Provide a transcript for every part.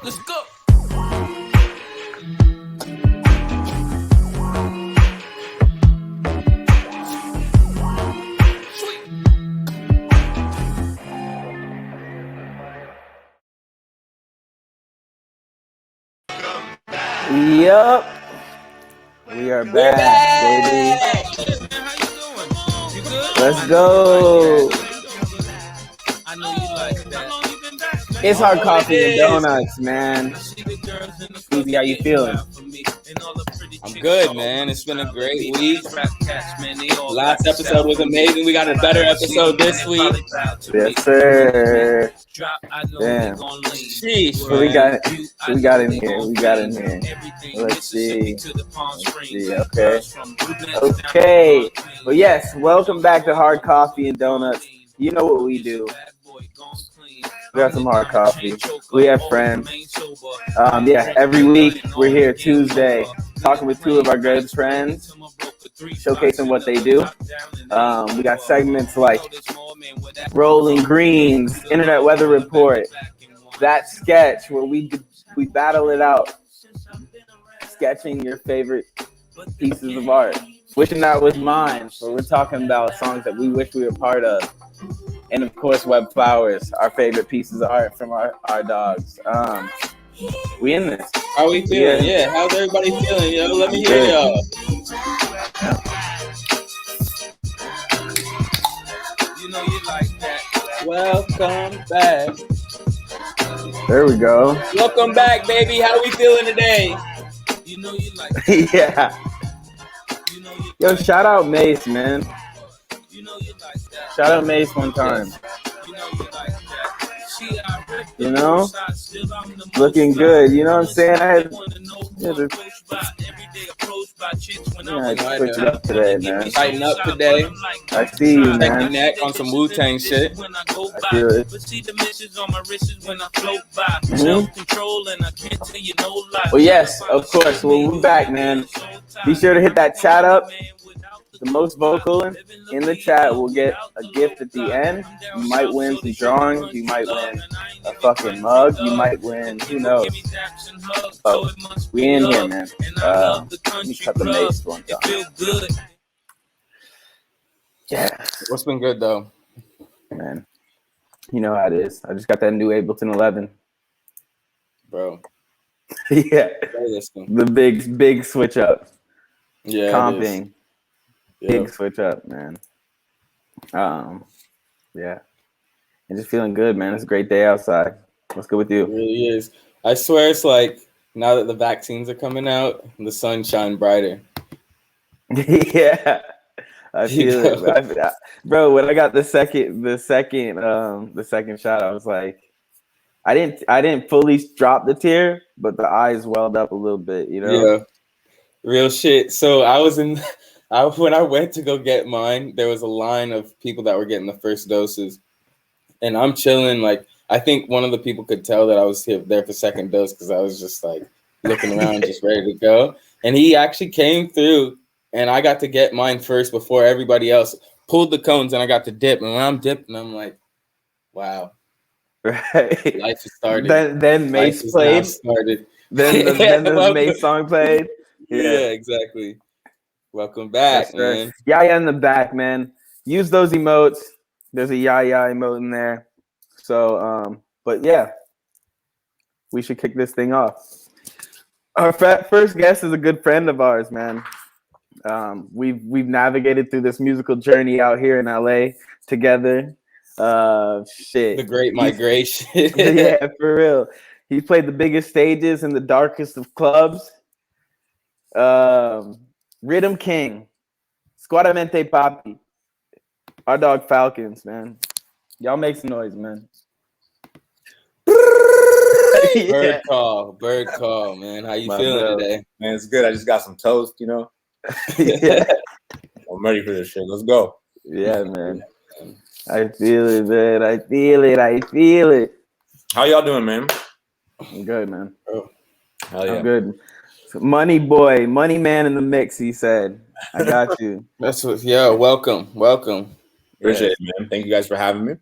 Let's go. Yup. We are back, baby. How you doing? You good? Let's go. I know you like that. How long you been back, man? It's Hard Coffee and Donuts, man. Susie, how you feeling? I'm good, man. It's been a great week. Last episode was amazing. We got a better episode this week. Yes, sir. Damn. Sheesh, So we got in here. Let's see. Okay. Well, yes. Welcome back to Hard Coffee and Donuts. You know what we do. We got some hard coffee. We have friends. Every week we're here Tuesday talking with two of our good friends, showcasing what they do. We got segments like Rolling Greens, Internet Weather Report, That Sketch, where we battle it out, sketching your favorite pieces of art. Wishing That Was Mine, where we're talking about songs that we wish we were part of. And of course, Web Flowers, our favorite pieces of art from our dogs. We in this. How we feeling? Yeah. How's everybody feeling? Yo, let me hear y'all. You know you like that. Welcome back. There we go. Welcome back, baby. How we feeling today? You know you like that. Yeah. Yo, shout out Mace, man. You know you like that. Shout out Mace one time. You know you like that. You know? Looking good. You know what I'm saying? I had to switch it up today, man. Tighten up today. I see you, Take your man. neck on some Wu-Tang shit. I feel it. Well, yes, of course. Well, we're back, man. Be sure to hit that chat up. The most vocal in the chat will get a gift at the end. You might win some drawings. You might win a fucking mug. You might win, who knows? Oh, we in here, man. Let me cut the Mace one time. Yeah. What's been good, though? Man. You know how it is. I just got that new Ableton 11. Bro. Yeah. The big switch up. Yeah. Comping. Yeah. Big switch up, man. Yeah. I'm just feeling good, man. It's a great day outside. What's good with you? It really is. I swear it's like now that the vaccines are coming out, the sun shine brighter. Yeah. I feel it. Bro, when I got the second shot, I was like, I didn't fully drop the tear, but the eyes welled up a little bit, you know? Yeah. Real shit. So when I went to go get mine, there was a line of people that were getting the first doses. And I'm chilling. Like, I think one of the people could tell that I was there for second dose because I was just like looking around, just ready to go. And he actually came through and I got to get mine first before everybody else pulled the cones and I got to dip. And when I'm dipping, I'm like, wow. Right. Life is started. Then Mace played. Then the Mace song played. Yeah, exactly. Welcome back, man. Yaya in the back, man. Use those emotes. There's a Yaya emote in there. So, but yeah, we should kick this thing off. Our first guest is a good friend of ours, man. We've navigated through this musical journey out here in LA together. Shit. The Great Migration. Yeah, for real. He played the biggest stages in the darkest of clubs. Rhythm King, Squadamente Papi, our dog Falcons, man. Y'all make some noise, man. Bird call, man. How you feeling today? Man, it's good. I just got some toast, you know. Yeah. I'm ready for this shit. Let's go. Yeah, man. I feel it, man. I feel it. How y'all doing, man? I'm good, man. Oh, hell yeah. I'm good. Money boy, money man in the mix, he said. I got you. That's what, yeah, welcome. Appreciate it, man. Thank you guys for having me.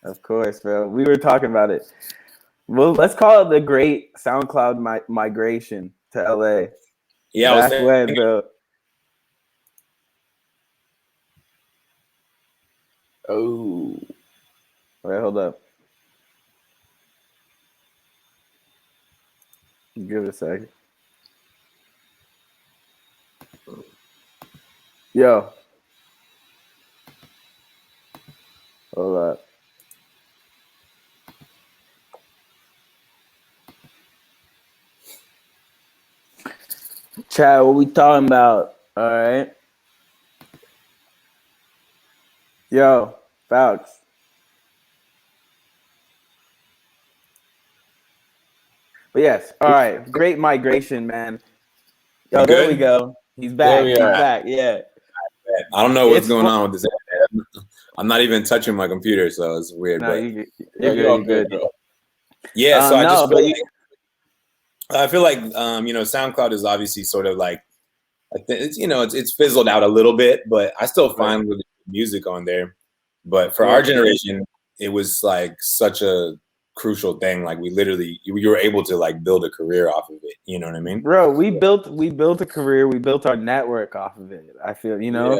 Of course, bro. We were talking about it. Well, let's call it the great SoundCloud migration to LA. Yeah, I was Back when, bro. Oh, Wait, hold up. Give it a second. Yo. Hold up. Chad, what we talking about? All right. Yo, Falcons. But yes, all right. Great migration, man. Yo, You there good? we go. He's back. There we He's are. back. Yeah. I don't know what's It's going fun- on with this. I'm not even touching my computer, so it's weird. No, but you're you're all good. good, bro. yeah, so I No, just but feel like SoundCloud is obviously sort of like I think it's fizzled out a little bit, but I still find really good music on there. But for our generation, it was like such a crucial thing. Like we were able to like build a career off of it. You know what I mean? bro, we built a career. We built our network off of it. I feel, Yeah.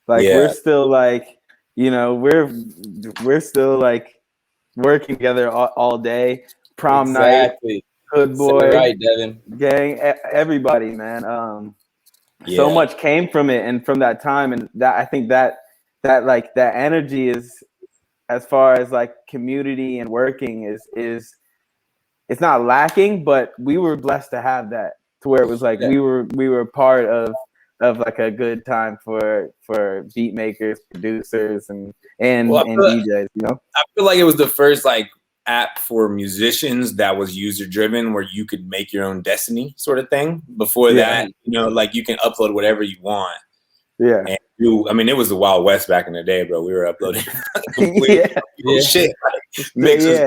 like Yeah. we're still like, we're still like working together all day. Prom night, Exactly. Hood Say Boy, it right, Devin. gang, everybody, man. So much came from it and from that time, and that I think that like that energy is, as far as like community and working is it's not lacking, but we were blessed to have that, to where it was like we were part of like a good time for beat makers, producers, and DJs. I feel like it was the first like app for musicians that was user driven, where you could make your own destiny, sort of thing. Before that, like you can upload whatever you want. Yeah. And it was the Wild West back in the day, bro. We were uploading shit, like, mixes,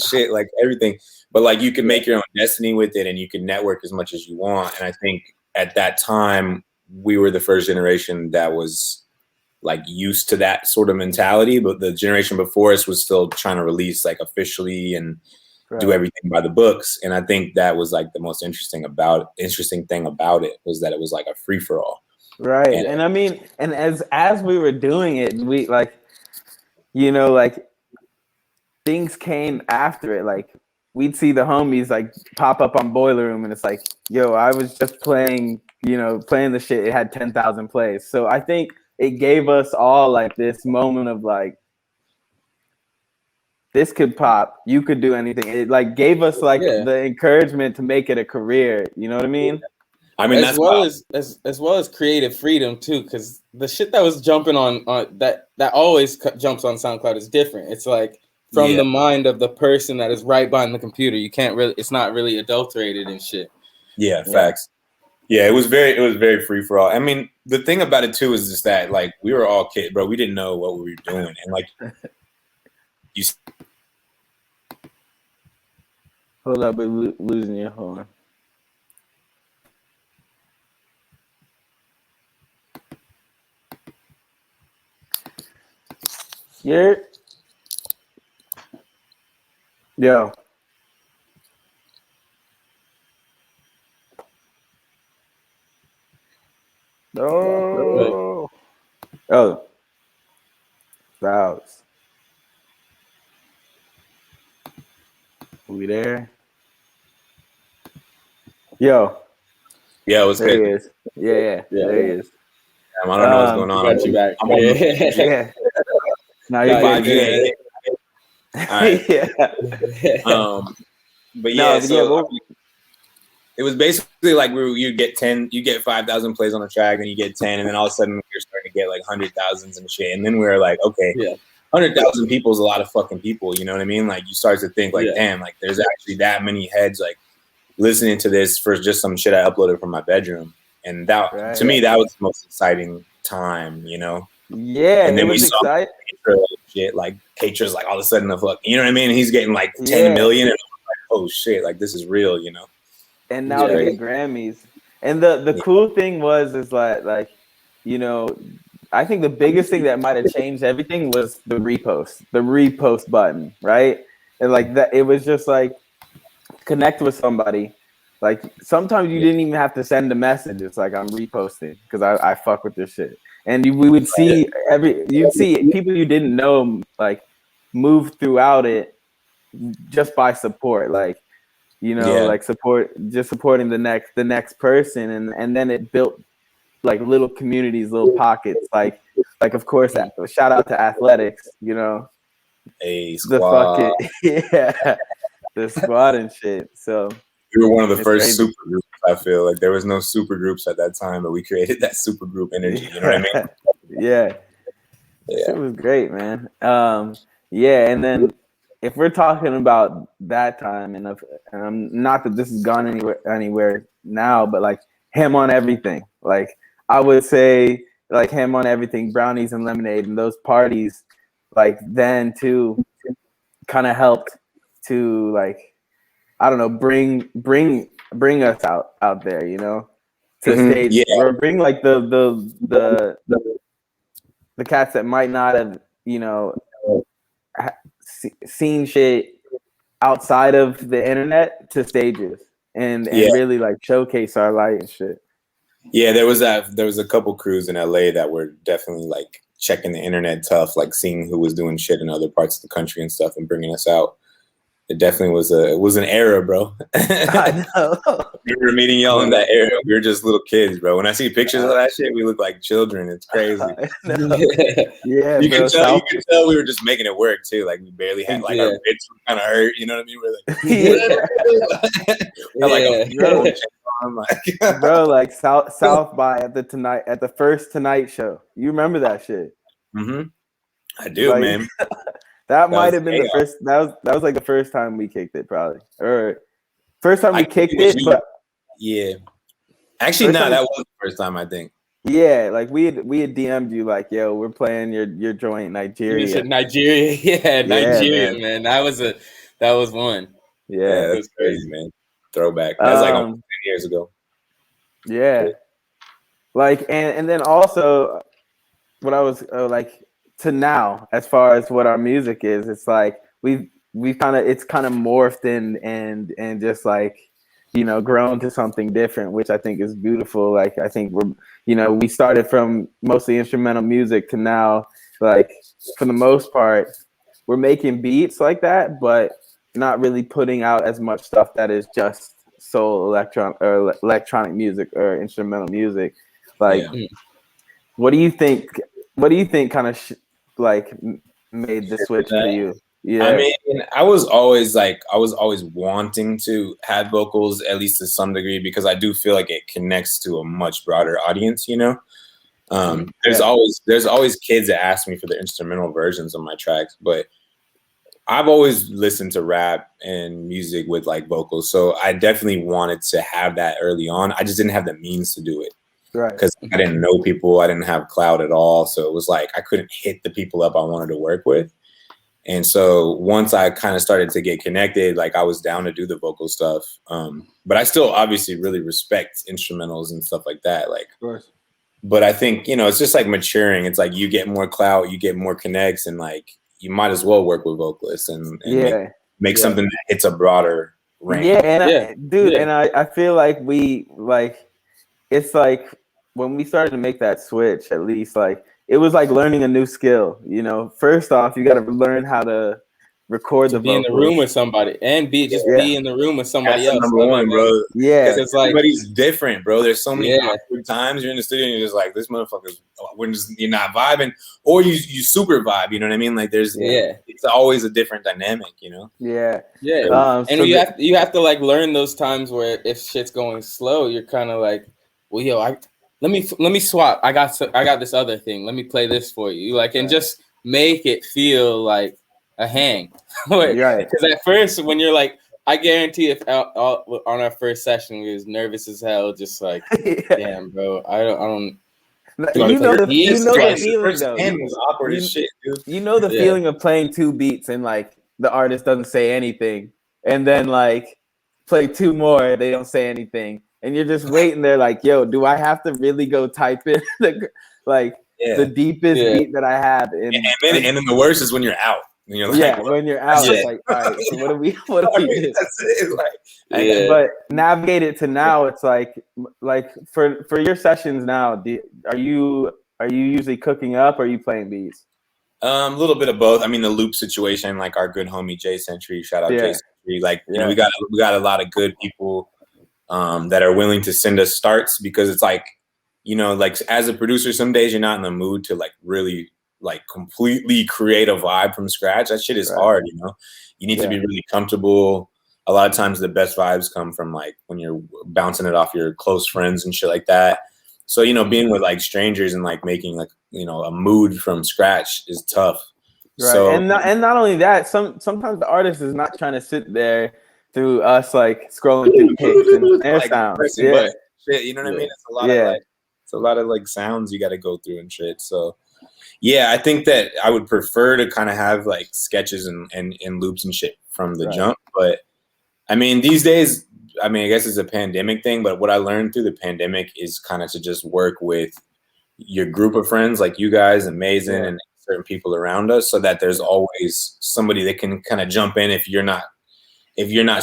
shit, like everything. But like you can make your own destiny with it, and you can network as much as you want. And I think at that time we were the first generation that was like used to that sort of mentality, but the generation before us was still trying to release like officially and do everything by the books. And I think that was like the most interesting thing about it was that it was like a free for all. Right. And I mean, and as we were doing it, we like, like things came after it. Like we'd see the homies like pop up on Boiler Room, and it's like, yo, I was just playing the shit. It had 10,000 plays. So I think it gave us all like this moment of like, this could pop. You could do anything. It like gave us like the encouragement to make it a career. You know what I mean? I mean, as well as creative freedom too, because the shit that was jumping on that always jumps on SoundCloud is different. It's like from the mind of the person that is right behind the computer. You can't really, it's not really adulterated and shit. Yeah, facts. Yeah, it was very free for all. I mean, the thing about it too is just that like we were all kids, bro. We didn't know what we were doing, and like you. Hold up, we're losing you. Hold on. Yeah. Yo. Oh. Oh. Fouls. We there? Yo. Yeah, it was there good. He is. Yeah. There he is. I don't know what's going on. Got you back. Yeah. Now you're good. All right. But yeah, it was basically like you get 5,000 plays on a track, then you get 10, and then all of a sudden you're starting to get like 100,000s and shit. And then we were like, okay, 100,000 people is a lot of fucking people. You know what I mean? Like you start to think like, damn, like there's actually that many heads like listening to this for just some shit I uploaded from my bedroom. And that to me, that was the most exciting time, Yeah, and then we saw shit like Catra's like all of a sudden you know what I mean? He's getting like 10 million, and I'm like, oh shit, like this is real, And now they get Grammys. And the cool thing is like, I think the biggest thing that might have changed everything was the repost button, right? And like that, it was just like connect with somebody. Like sometimes you didn't even have to send a message. It's like I'm reposting because I fuck with this shit. And we would see you'd see people you didn't know like move throughout it just by support, like like supporting the next person, and then it built like little communities, little pockets, like of course shout out to athletics, A the squad. fucking the squad and shit. So we were one of the first crazy. super groups. I feel like there was no super groups at that time, but we created that super group energy. You know what I mean? Yeah. It was great, man. And then if we're talking about that time, and not that this has gone anywhere now, but like Him on Everything, like I would say, like Him on Everything, Brownies and Lemonade, and those parties, like then too, kind of helped to like, I don't know, bring us out there, to stage, or bring like the cats that might not have, seen shit outside of the internet to stages and really like showcase our light and shit. Yeah, there was a couple crews in LA that were definitely like checking the internet tough, like seeing who was doing shit in other parts of the country and stuff and bringing us out. It definitely was an era, bro. I know. We were meeting y'all in that era. We were just little kids, bro. When I see pictures of that shit, we look like children. It's crazy. Yeah, you can tell we were just making it work too. Like we barely had like our bits were kind of hurt. You know what I mean? We're like, bro, like South by at the first Tonight Show. You remember that shit? Mm-hmm. I do, man. That might have been the first. That was like the first time we kicked it, probably, or first time we kicked it. But actually, no, that was the first time, I think. Yeah, like we had DM'd you like, yo, we're playing your joint Nigeria. You said Nigeria, Nigeria, man. That was one. Yeah, that's crazy, man. Throwback. That's like almost 10 years ago. Yeah, like and then also, what I was like. To now, as far as what our music is, it's like we've kind of morphed and just like grown to something different, which I think is beautiful. Like I think we started from mostly instrumental music to now, like for the most part, we're making beats like that, but not really putting out as much stuff that is just soul electronic music or instrumental music. Like, what do you think? What do you think kind of made the switch for you? Yeah, I mean, I was always wanting to have vocals, at least to some degree, because I do feel like it connects to a much broader audience. There's always kids that ask me for the instrumental versions of my tracks, but I've always listened to rap and music with like vocals, so I definitely wanted to have that early on. I just didn't have the means to do it. Right. Because I didn't know people, I didn't have clout at all. So it was like I couldn't hit the people up I wanted to work with. And so once I kind of started to get connected, like I was down to do the vocal stuff. But I still obviously really respect instrumentals and stuff like that. Like, of course. But I think, it's just like maturing. It's like you get more clout, you get more connects, and like you might as well work with vocalists and make something that hits a broader range. Yeah, and I feel like it's like when we started to make that switch, at least like it was like learning a new skill. First off, you got to learn how to record the vocals. Be in the room with somebody and be in the room with somebody That's else. Number one, bro. Yeah, because it's like everybody's different, bro. There's so many awkward times you're in the studio and you're just like, this motherfucker's when you're not vibing, or you super vibe. You know what I mean? Like there's it's always a different dynamic. Yeah. And so you have to like learn those times where if shit's going slow, you're kind of like, well, yo, let me swap. I got this other thing. Let me play this for you. Like, and just make it feel like a hang. Because at first, when you're like, I guarantee if on our first session we was nervous as hell, just like, damn, bro, I don't. You know the feeling though. Was awkward as shit, dude. You know the feeling of playing two beats and like the artist doesn't say anything, and then like play two more, they don't say anything. And you're just waiting there like, yo, do I have to really go type in? the deepest beat that I have. And then the worst is when you're out. And you're like, when you're out, it's like, all right, so what do we do? That's it. Like, but navigate it to now. It's like for your sessions now, are you usually cooking up or are you playing beats? A little bit of both. I mean, the loop situation, like our good homie Jay Century, shout out Jay Century. Like, you know, we got a lot of good people that are willing to send us starts, because it's like, you know, like as a producer, some days you're not in the mood to like really like completely create a vibe from scratch. That shit is hard, you know. You need to be really comfortable. A lot of times the best vibes come from like when you're bouncing it off your close friends and shit like that. So, you know, being with like strangers and like making like, you know, a mood from scratch is tough. Right. So, and not only that, sometimes the artist is not trying to sit there through us like scrolling through picks and air like, sounds. Shit, you know what I mean? It's a lot of like sounds you got to go through and shit. So yeah, I think that I would prefer to kind of have like sketches and loops and shit from the jump. But I mean, these days, I mean, I guess it's a pandemic thing, but what I learned through the pandemic is kind of to just work with your group of friends, like you guys and Mason and certain people around us, so that there's always somebody that can kind of jump in if you're not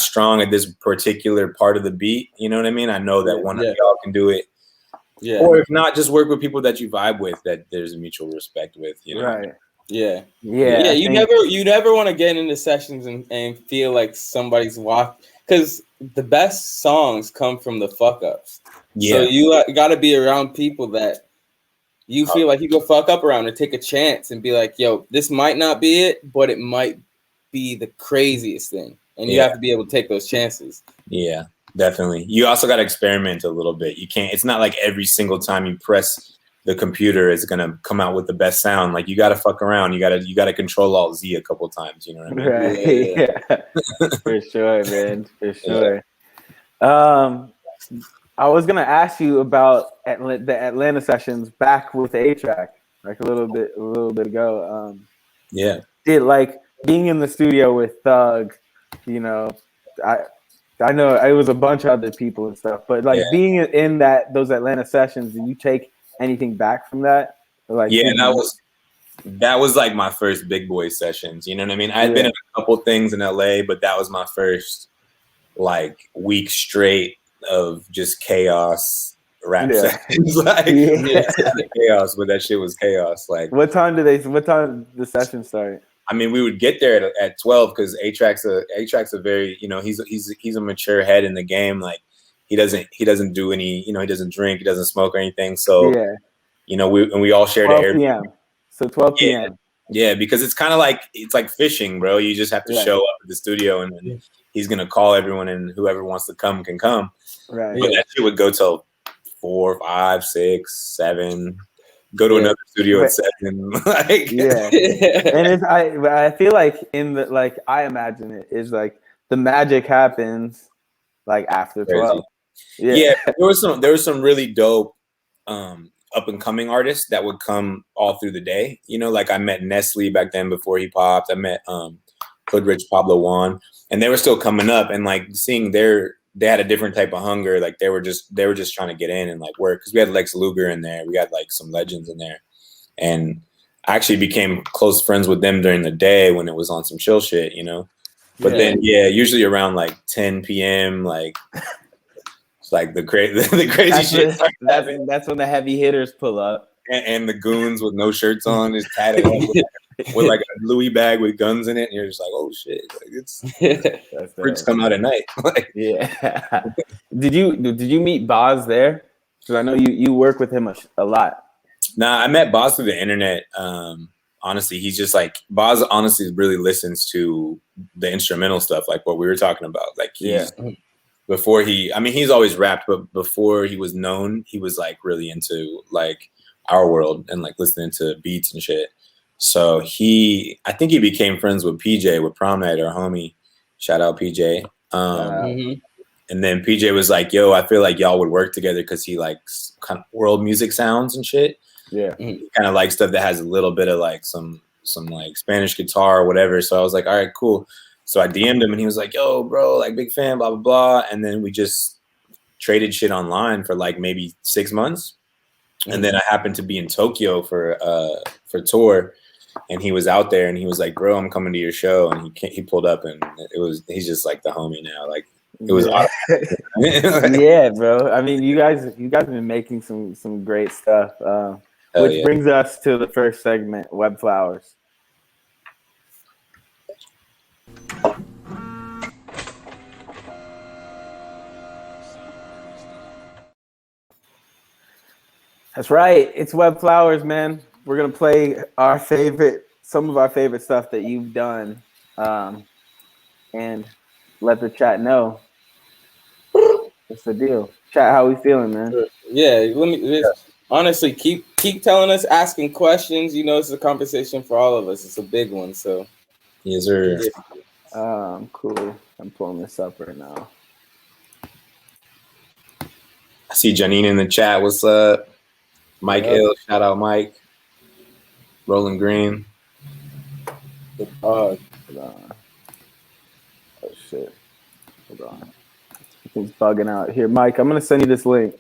strong at this particular part of the beat. You know what I mean? I know that one of y'all can do it. Yeah. Or if not, just work with people that you vibe with, that there's a mutual respect with, you know? Right. Yeah. You never want to get into sessions and feel like somebody's walking, because the best songs come from the fuck ups. Yeah. So you got to be around people that you feel like you go fuck up around and take a chance and be like, yo, this might not be it, but it might be the craziest thing. And you have to be able to take those chances. Yeah, definitely. You also got to experiment a little bit. You can't, it's not like every single time you press the computer is going to come out with the best sound. Like you got to fuck around. You got to control Alt Z a couple times. You know what I mean? Right. Yeah. For sure, man. For sure. I was going to ask you about the Atlanta sessions back with A-Track, like a little bit ago. Did like being in the studio with Thug, you know, I know it was a bunch of other people and stuff, but like being in those Atlanta sessions, did you take anything back from that? Or like, that was like my first big boy sessions. You know what I mean? I had been in a couple things in LA, but that was my first like week straight of just chaos rap sessions. Like chaos, but that shit was chaos. Like what time the session start? I mean, we would get there at 12 because A-Track's a very, you know, he's a mature head in the game. Like he doesn't do any, you know, he doesn't drink, he doesn't smoke or anything. So you know, we all share the air. 12 p.m. So 12 p.m. Yeah, because it's kind of like fishing, bro. You just have to show up at the studio, and then he's gonna call everyone, and whoever wants to come can come. Right. But that shit would go till 4, 5, 6, 7. Go to another studio at 7. Like, and I feel like I imagine it is like the magic happens like after 12. Yeah, there was some really dope up and coming artists that would come all through the day. You know, like I met Nestle back then before he popped. I met Hood Rich Pablo Juan, and they were still coming up, and like seeing they had a different type of hunger. Like they were just trying to get in and like work, because we had Lex Luger in there. We had like some legends in there, and I actually became close friends with them during the day when it was on some chill shit, you know. But then usually around like 10 p.m. like it's like the crazy shit. That's when the heavy hitters pull up, and the goons with no shirts on, just tatted up with like a Louis bag with guns in it, and you're just like, oh shit, like it's freaks come out at night. Like, Did you meet Boz there? Because I know you work with him a lot. Nah, I met Boz through the internet. Honestly, he's just like, Boz honestly really listens to the instrumental stuff, like what we were talking about. Like before he's always rapped, but before he was known, he was like really into like our world and like listening to beats and shit. So I think he became friends with PJ, with Prom Night, our homie. Shout out PJ. And then PJ was like, yo, I feel like y'all would work together because he likes kind of world music sounds and shit. Yeah. He kind of likes stuff that has a little bit of like some like Spanish guitar or whatever. So I was like, all right, cool. So I DM'd him and he was like, yo, bro, like big fan, blah, blah, blah. And then we just traded shit online for like maybe 6 months. And then I happened to be in Tokyo for tour, and he was out there, and he was like, "Bro, I'm coming to your show," and he pulled up, and he's just like the homie now. Like it was awesome. Yeah, bro. I mean, you guys have been making some great stuff. Which brings us to the first segment, Web Flowers. That's right. It's Web Flowers, man. We're gonna play some of our favorite stuff that you've done, and let the chat know. What's the deal? Chat, how we feeling, man? Yeah, honestly keep telling us, asking questions. You know, it's a conversation for all of us. It's a big one, so yes, sir. Cool. I'm pulling this up right now. I see Janine in the chat. What's up? Mike L, shout out Mike. Rolling Green. Hold on. Oh shit. Hold on. It's bugging out. Here, Mike, I'm gonna send you this link.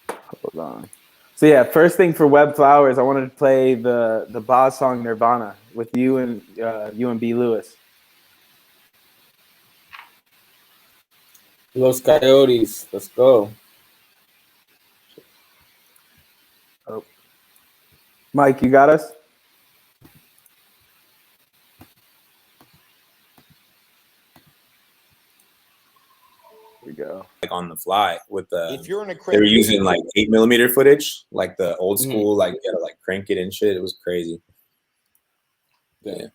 Hold on. So yeah, first thing for Web Flowers, I wanted to play the Boz song Nirvana with you and B. Lewis. Los Coyotes, let's go. Oh. Mike, you got us? Here we go. Like on the fly with if you're in they were using like 8mm footage, like the old school, like you gotta like crank it and shit. It was crazy. Yeah.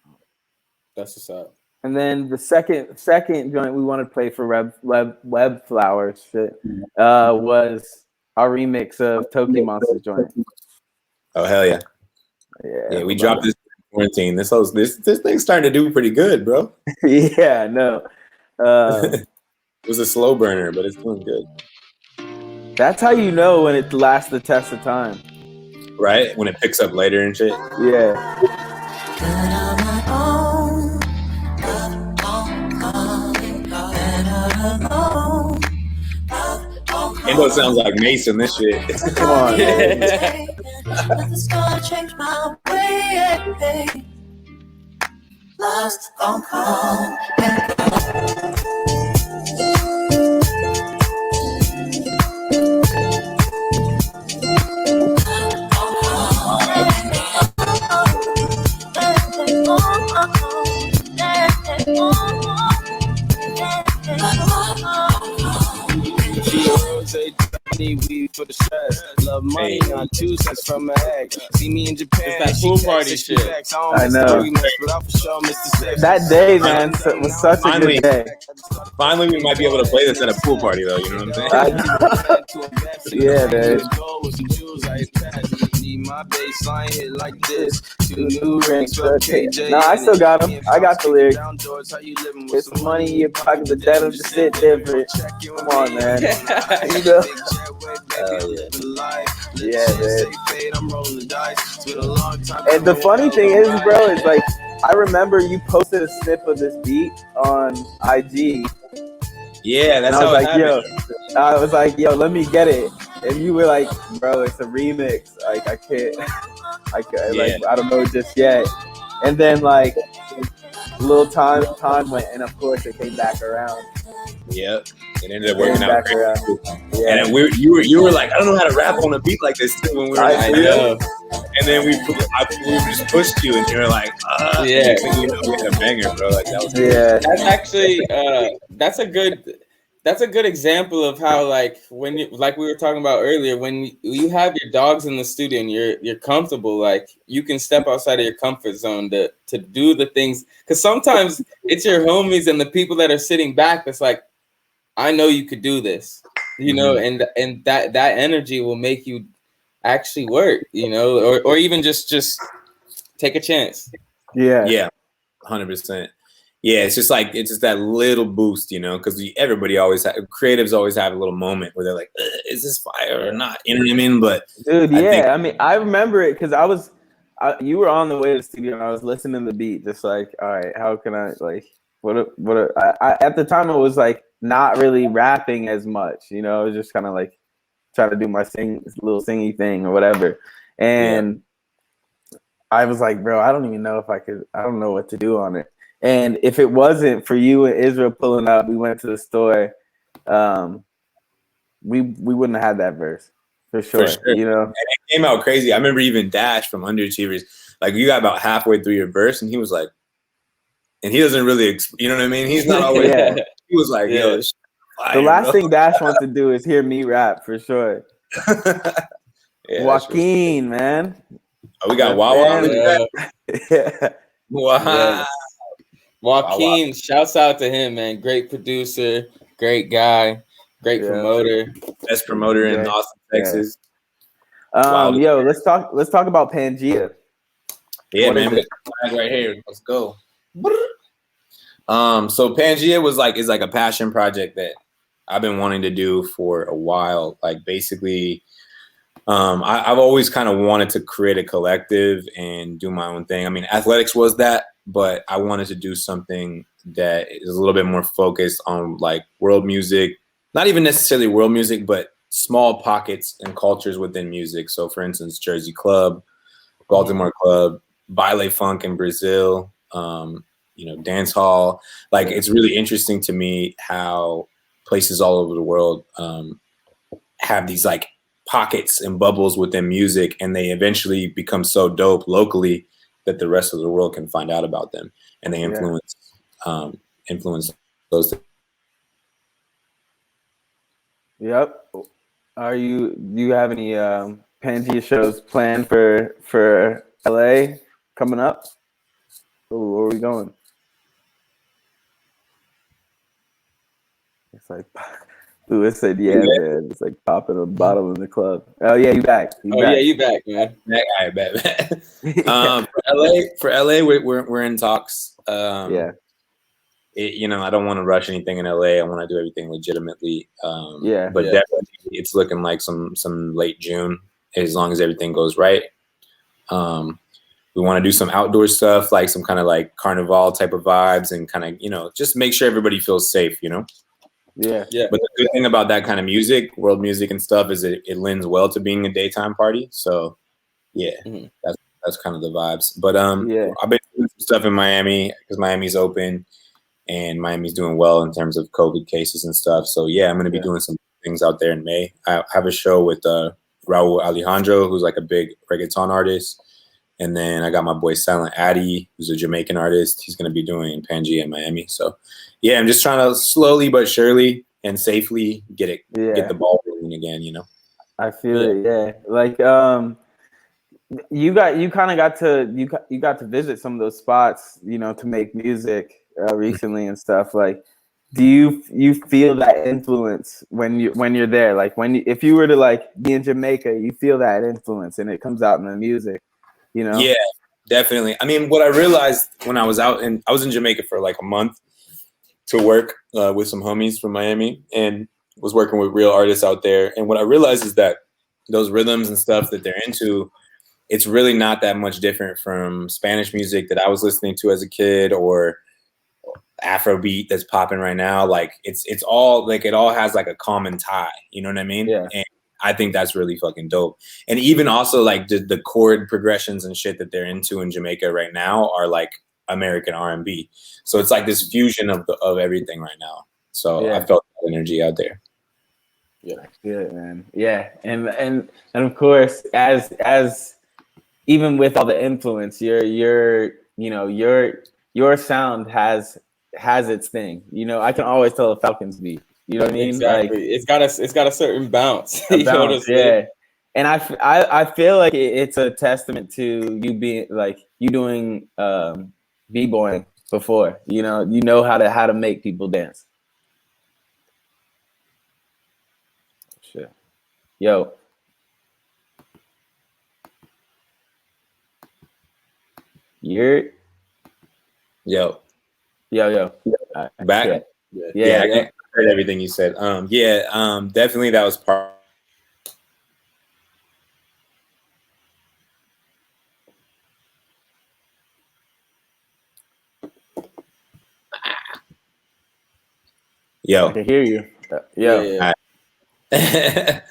That's what's up. And then the second joint we wanted to play for Web Flowers was our remix of Toki Monster's joint. Oh hell yeah! Yeah, we dropped this in quarantine. This thing's starting to do pretty good, bro. Yeah, no. It was a slow burner, but it's doing good. That's how you know when it lasts the test of time, right? When it picks up later and shit. Yeah. Endo sounds like Mason, this shit. Come on. Lost on call. Need weed for the stress. Love money on 2 cents from an ex. See me in Japan. It's that pool party shit. I know. That day, man, was such a good day. Finally, we might be able to play this at a pool party, though. You know what I'm saying? Yeah, dude. My baseline hit like this. 2 new rings. No, I still got them. I got the lyrics. It's money in your pocket, but that'll just sit different. Come on, man. You know? Yeah, man. And the funny thing is, bro, is like I remember you posted a snip of this beat on IG. Yeah, that's how I was like, yo, let me get it. And you were like, bro, it's a remix. Like I can't like I don't know just yet. And then like a little time went, and of course it came back around. Yep. It ended up working out great. Yeah. And you were like, I don't know how to rap on a beat like this too when we were I know. And then we just pushed you, and you were like, yeah, we had a banger, bro. Like that was That's actually that's a good example of how like when you, like we were talking about earlier, when you have your dogs in the studio and you're comfortable, like you can step outside of your comfort zone to do the things, because sometimes it's your homies and the people that are sitting back that's like, I know you could do this, you know, and that energy will make you actually work, you know, or even just take a chance. Yeah, 100%. Yeah, it's just that little boost, you know, because creatives always have a little moment where they're like, is this fire or not? You know what I mean? But dude, I mean, I remember it because you were on the way to the studio and I was listening to the beat, just like, all right, how can I At the time, it was like not really rapping as much, you know, it was just kind of like trying to do my little singy thing or whatever. And I was like, bro, I don't even know if I don't know what to do on it. And if it wasn't for you and Israel pulling up, we went to the store, we wouldn't have had that verse for sure. You know, and it came out crazy. I remember even Dash from Underachievers, like you got about halfway through your verse, and he was like, and he doesn't really, you know what I mean? He's not always. He was like, yo, this fire, the last bro. thing Dash wants to do is hear me rap for sure. Joaquin, man. Oh, we got Wawa on the track. Wow. Yes. Joaquin, shouts out to him, man. Great producer, great guy, great promoter. Best promoter in Austin, Texas. Yo, let's talk about Pangea. Yeah, man, we got the flag right here. Let's go. So Pangea is like a passion project that I've been wanting to do for a while. Like basically, I've always kind of wanted to create a collective and do my own thing. I mean, athletics was that, but I wanted to do something that is a little bit more focused on like world music, not even necessarily world music, but small pockets and cultures within music. So for instance, Jersey Club, Baltimore Club, Baile Funk in Brazil, you know, dance hall. Like it's really interesting to me how places all over the world have these like pockets and bubbles within music, and they eventually become so dope locally that the rest of the world can find out about them, and they influence those things. Yep. Do you have any Pangea shows planned for LA coming up? Ooh, where are we going? It's like Lewis said, yeah, man. It's like popping a bottle in the club. Oh yeah, you back. Yeah, you back, man. I bet. For LA, we're in talks. You know, I don't want to rush anything in LA. I want to do everything legitimately. But definitely, it's looking like some late June, as long as everything goes right. We want to do some outdoor stuff, like some kind of like carnival type of vibes, and kind of, you know, just make sure everybody feels safe, you know. Yeah. But the good thing about that kind of music, world music and stuff, is it lends well to being a daytime party. So that's kind of the vibes. But I've been doing some stuff in Miami because Miami's open and Miami's doing well in terms of COVID cases and stuff. So I'm going to be doing some things out there in May. I have a show with Raul Alejandro, who's like a big reggaeton artist. And then I got my boy Silent Addy, who's a Jamaican artist. He's going to be doing Pangea in Miami. So, I'm just trying to slowly but surely and safely get the ball rolling again, you know? I feel it, yeah. Like, you got to visit some of those spots, you know, to make music recently and stuff. Like, do you feel that influence when you're there? Like, if you were to like be in Jamaica, you feel that influence and it comes out in the music. You know? Yeah, definitely. I mean, what I realized when I was I was in Jamaica for like a month to work with some homies from Miami, and was working with real artists out there. And what I realized is that those rhythms and stuff that they're into, it's really not that much different from Spanish music that I was listening to as a kid, or Afrobeat that's popping right now. Like it's all like, it all has like a common tie. You know what I mean? Yeah. And I think that's really fucking dope. And even also like the chord progressions and shit that they're into in Jamaica right now are like American R&B. So it's like this fusion of everything right now. So I felt that energy out there. Yeah, good, man. Yeah, and of course, as even with all the influence, your sound has its thing. You know, I can always tell a Falcons beat. You know what I mean? Exactly. Like, it's got a certain bounce. A bounce, And I feel like it's a testament to you being like you doing b-boying before. You know how to make people dance. Shit. Yo. Yo. Back. Yeah. I heard everything you said. Definitely that was part. Yo. I can hear you. Yo. Yeah.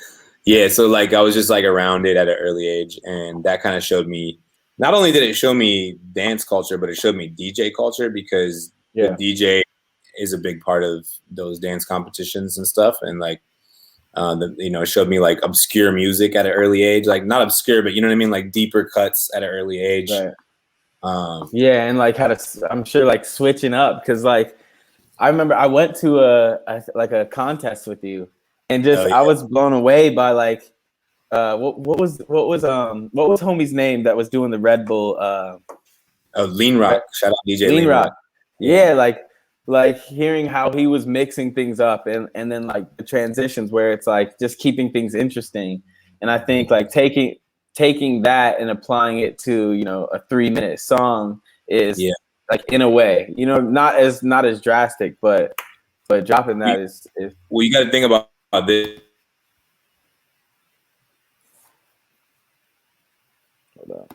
Yeah, so like I was just like around it at an early age, and that kind of showed me. Not only did it show me dance culture, but it showed me DJ culture because the DJ is a big part of those dance competitions and stuff, and like it showed me like obscure music at an early age, like not obscure, but you know what I mean, like deeper cuts at an early age. Right. And like how to, I'm sure like switching up because like I remember I went to a contest with you, and just I was blown away by like what was homie's name that was doing the Red Bull Lean Rock. Shout out DJ Lean Rock. Yeah, like hearing how he was mixing things up and then like the transitions where it's like just keeping things interesting. And I think like taking that and applying it to, a 3-minute song is like in a way, not as drastic, but dropping that is well, you got to think about this. Hold on.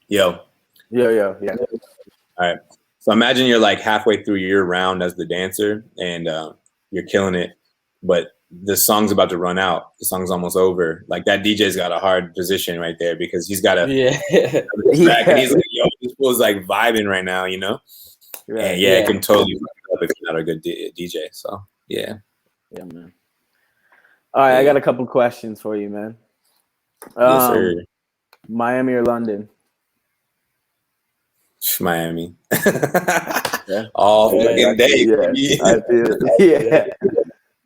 Yo. Yeah. All right. So imagine you're like halfway through your round as the dancer, and you're killing it, but the song's about to run out. The song's almost over. Like that DJ's got a hard position right there because he's got to back, and he's like, yo, this fool's like vibing right now, Right. And it can totally fuck it up if you're not a good DJ. So yeah, man. All right, I got a couple questions for you, man. Yes, sir. Miami or London? Miami. All fucking day. I feel it.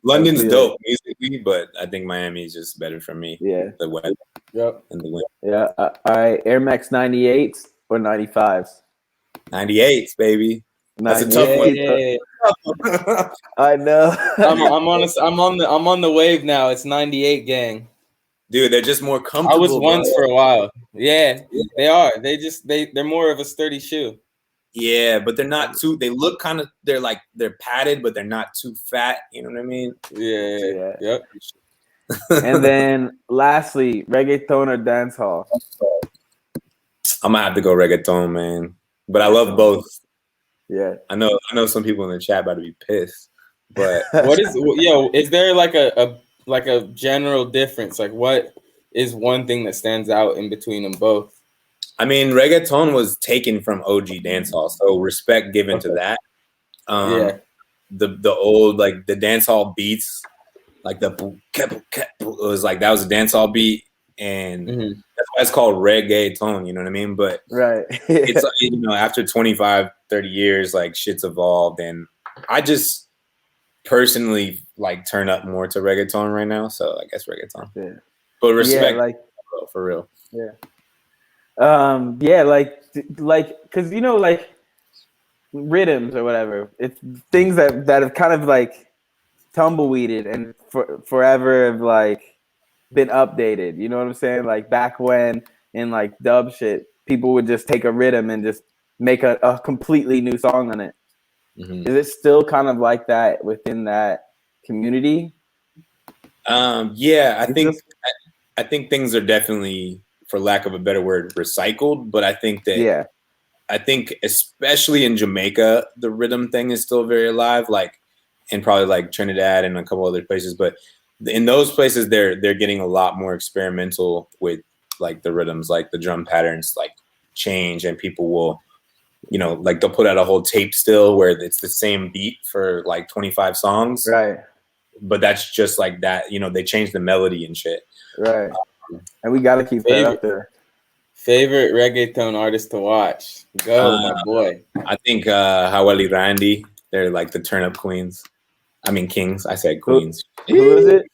London's dope musically, but I think Miami is just better for me. Yeah. The weather. And the wind. Yeah. All right. Air Max 98s or 95s? 98s, baby. That's a tough one. Yeah. I know. I'm on the wave now. It's 98, gang. Dude, they're just more comfortable. I was once for a while. Yeah, they are. They're more of a sturdy shoe. Yeah, but they're not too. They look kind of. They're padded, but they're not too fat. You know what I mean? Yeah. Yep. And then, lastly, reggaeton or dancehall? I'm gonna have to go reggaeton, man. But I love both. Yeah. I know some people in the chat about to be pissed. But is there like a general difference? Like, what is one thing that stands out in between them both? I mean, reggaeton was taken from OG dancehall, so respect given to that. The old, like the dancehall beats, like the it was like that was a dancehall beat, and that's why it's called reggaeton. You know what I mean? But it's after 25, 30 years, like shit's evolved, and I just personally like turn up more to reggaeton right now, so I guess reggaeton. Yeah. But respect, for real. Yeah. Like because like rhythms or whatever, it's things that have kind of like tumbleweeded and forever have like been updated. You know what I'm saying? Like back when in like dub shit, people would just take a rhythm and just make a completely new song on it. Is it still kind of like that within that community? I think things are definitely, for lack of a better word, recycled. But I think that I think especially in Jamaica, the rhythm thing is still very alive. Like, and probably like Trinidad and a couple other places. But in those places, they're getting a lot more experimental with like the rhythms, like the drum patterns, like change, and people will, like they'll put out a whole tape still where it's the same beat for like 25 songs. Right. But that's just like that, they change the melody and shit. Right. And we got to keep that up there. Favorite reggaeton artist to watch? Go, my boy. I think Hawali Randy. They're like the turn up queens. I mean kings. I said queens. Who is it?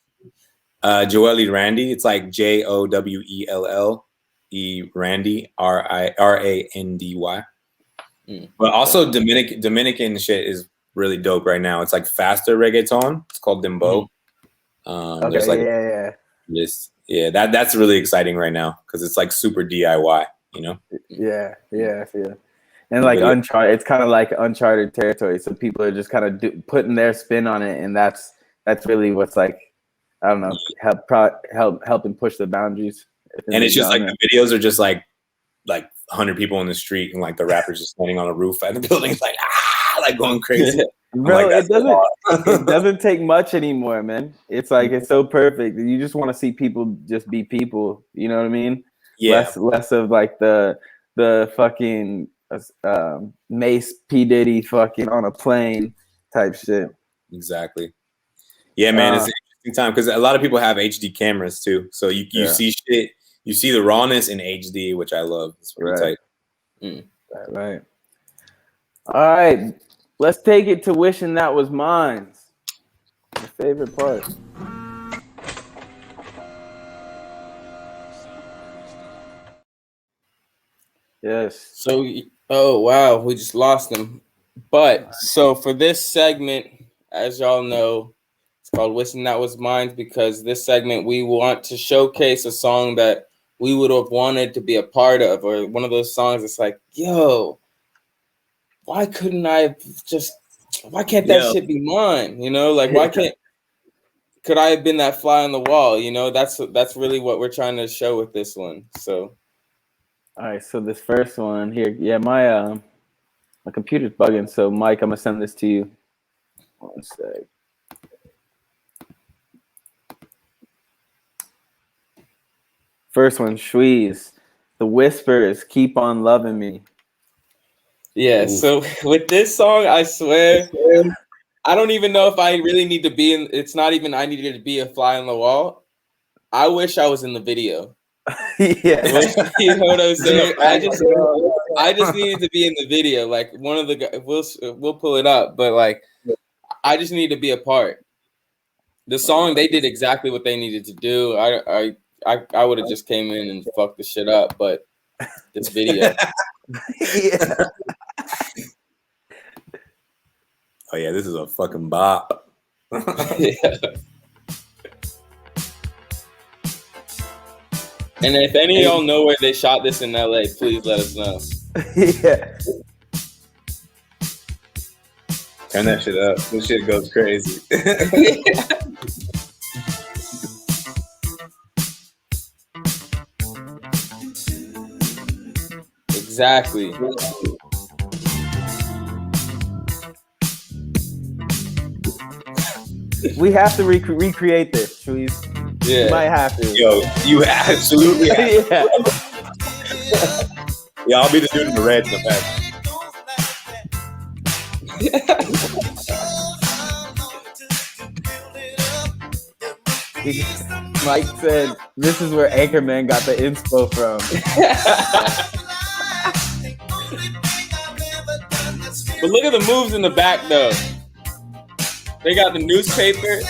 Joelle Randy. It's like Jowelle Randy, Randy. But also Dominican shit is really dope right now. It's like faster reggaeton. It's called Dembow. There's like that's really exciting right now because it's like super DIY, Yeah. And like uncharted, it's kind of like uncharted territory. So people are just kind of putting their spin on it, and that's really what's like I don't know, helping push the boundaries. And it's just like the videos are just like 100 people in the street, and like the rappers just standing on a roof at the building, like like going crazy. Bro, like, it doesn't take much anymore, man. It's like it's so perfect. You just want to see people just be people. You know what I mean? Yeah. Less of like the fucking Mace P Diddy fucking on a plane type shit. Exactly. Yeah, man, it's an interesting time because a lot of people have HD cameras too, so you see shit. You see the rawness in HD, which I love. It's pretty tight. Right. All right. Let's take it to wishing that was mine. My favorite part. Yes. So, oh wow, we just lost them. But so for this segment, as y'all know, it's called Wishing That Was Mine because this segment we want to showcase a song that we would have wanted to be a part of, or one of those songs that's like, yo, why can't that shit be mine? You know, like could I have been that fly on the wall? You know, that's really what we're trying to show with this one. So all right, so this first one here, my computer's bugging, so Mike, I'm gonna send this to you. One sec. First one, Shweez. The Whispers, Keep On Loving Me. Yeah, so with this song, I swear, I don't even know if I really need to be in. It's not even I needed to be a fly on the wall. I wish I was in the video. Yeah, you know what I'm saying? I just needed to be in the video. Like one of the guys, we'll pull it up, but like I just need to be a part. The song, they did exactly what they needed to do. I would have just came in and fucked the shit up, but this video. Yeah. Oh yeah, this is a fucking bop. Yeah. And if any of y'all know where they shot this in LA, please let us know. Yeah. Turn that shit up. This shit goes crazy. Exactly. We have to recreate this, Shweez. Yeah. You might have to. Yo, you absolutely have to. Yeah. Yeah, I'll be the dude in the red in the back. Mike said, this is where Anchorman got the inspo from. But look at the moves in the back, though. They got the newspaper.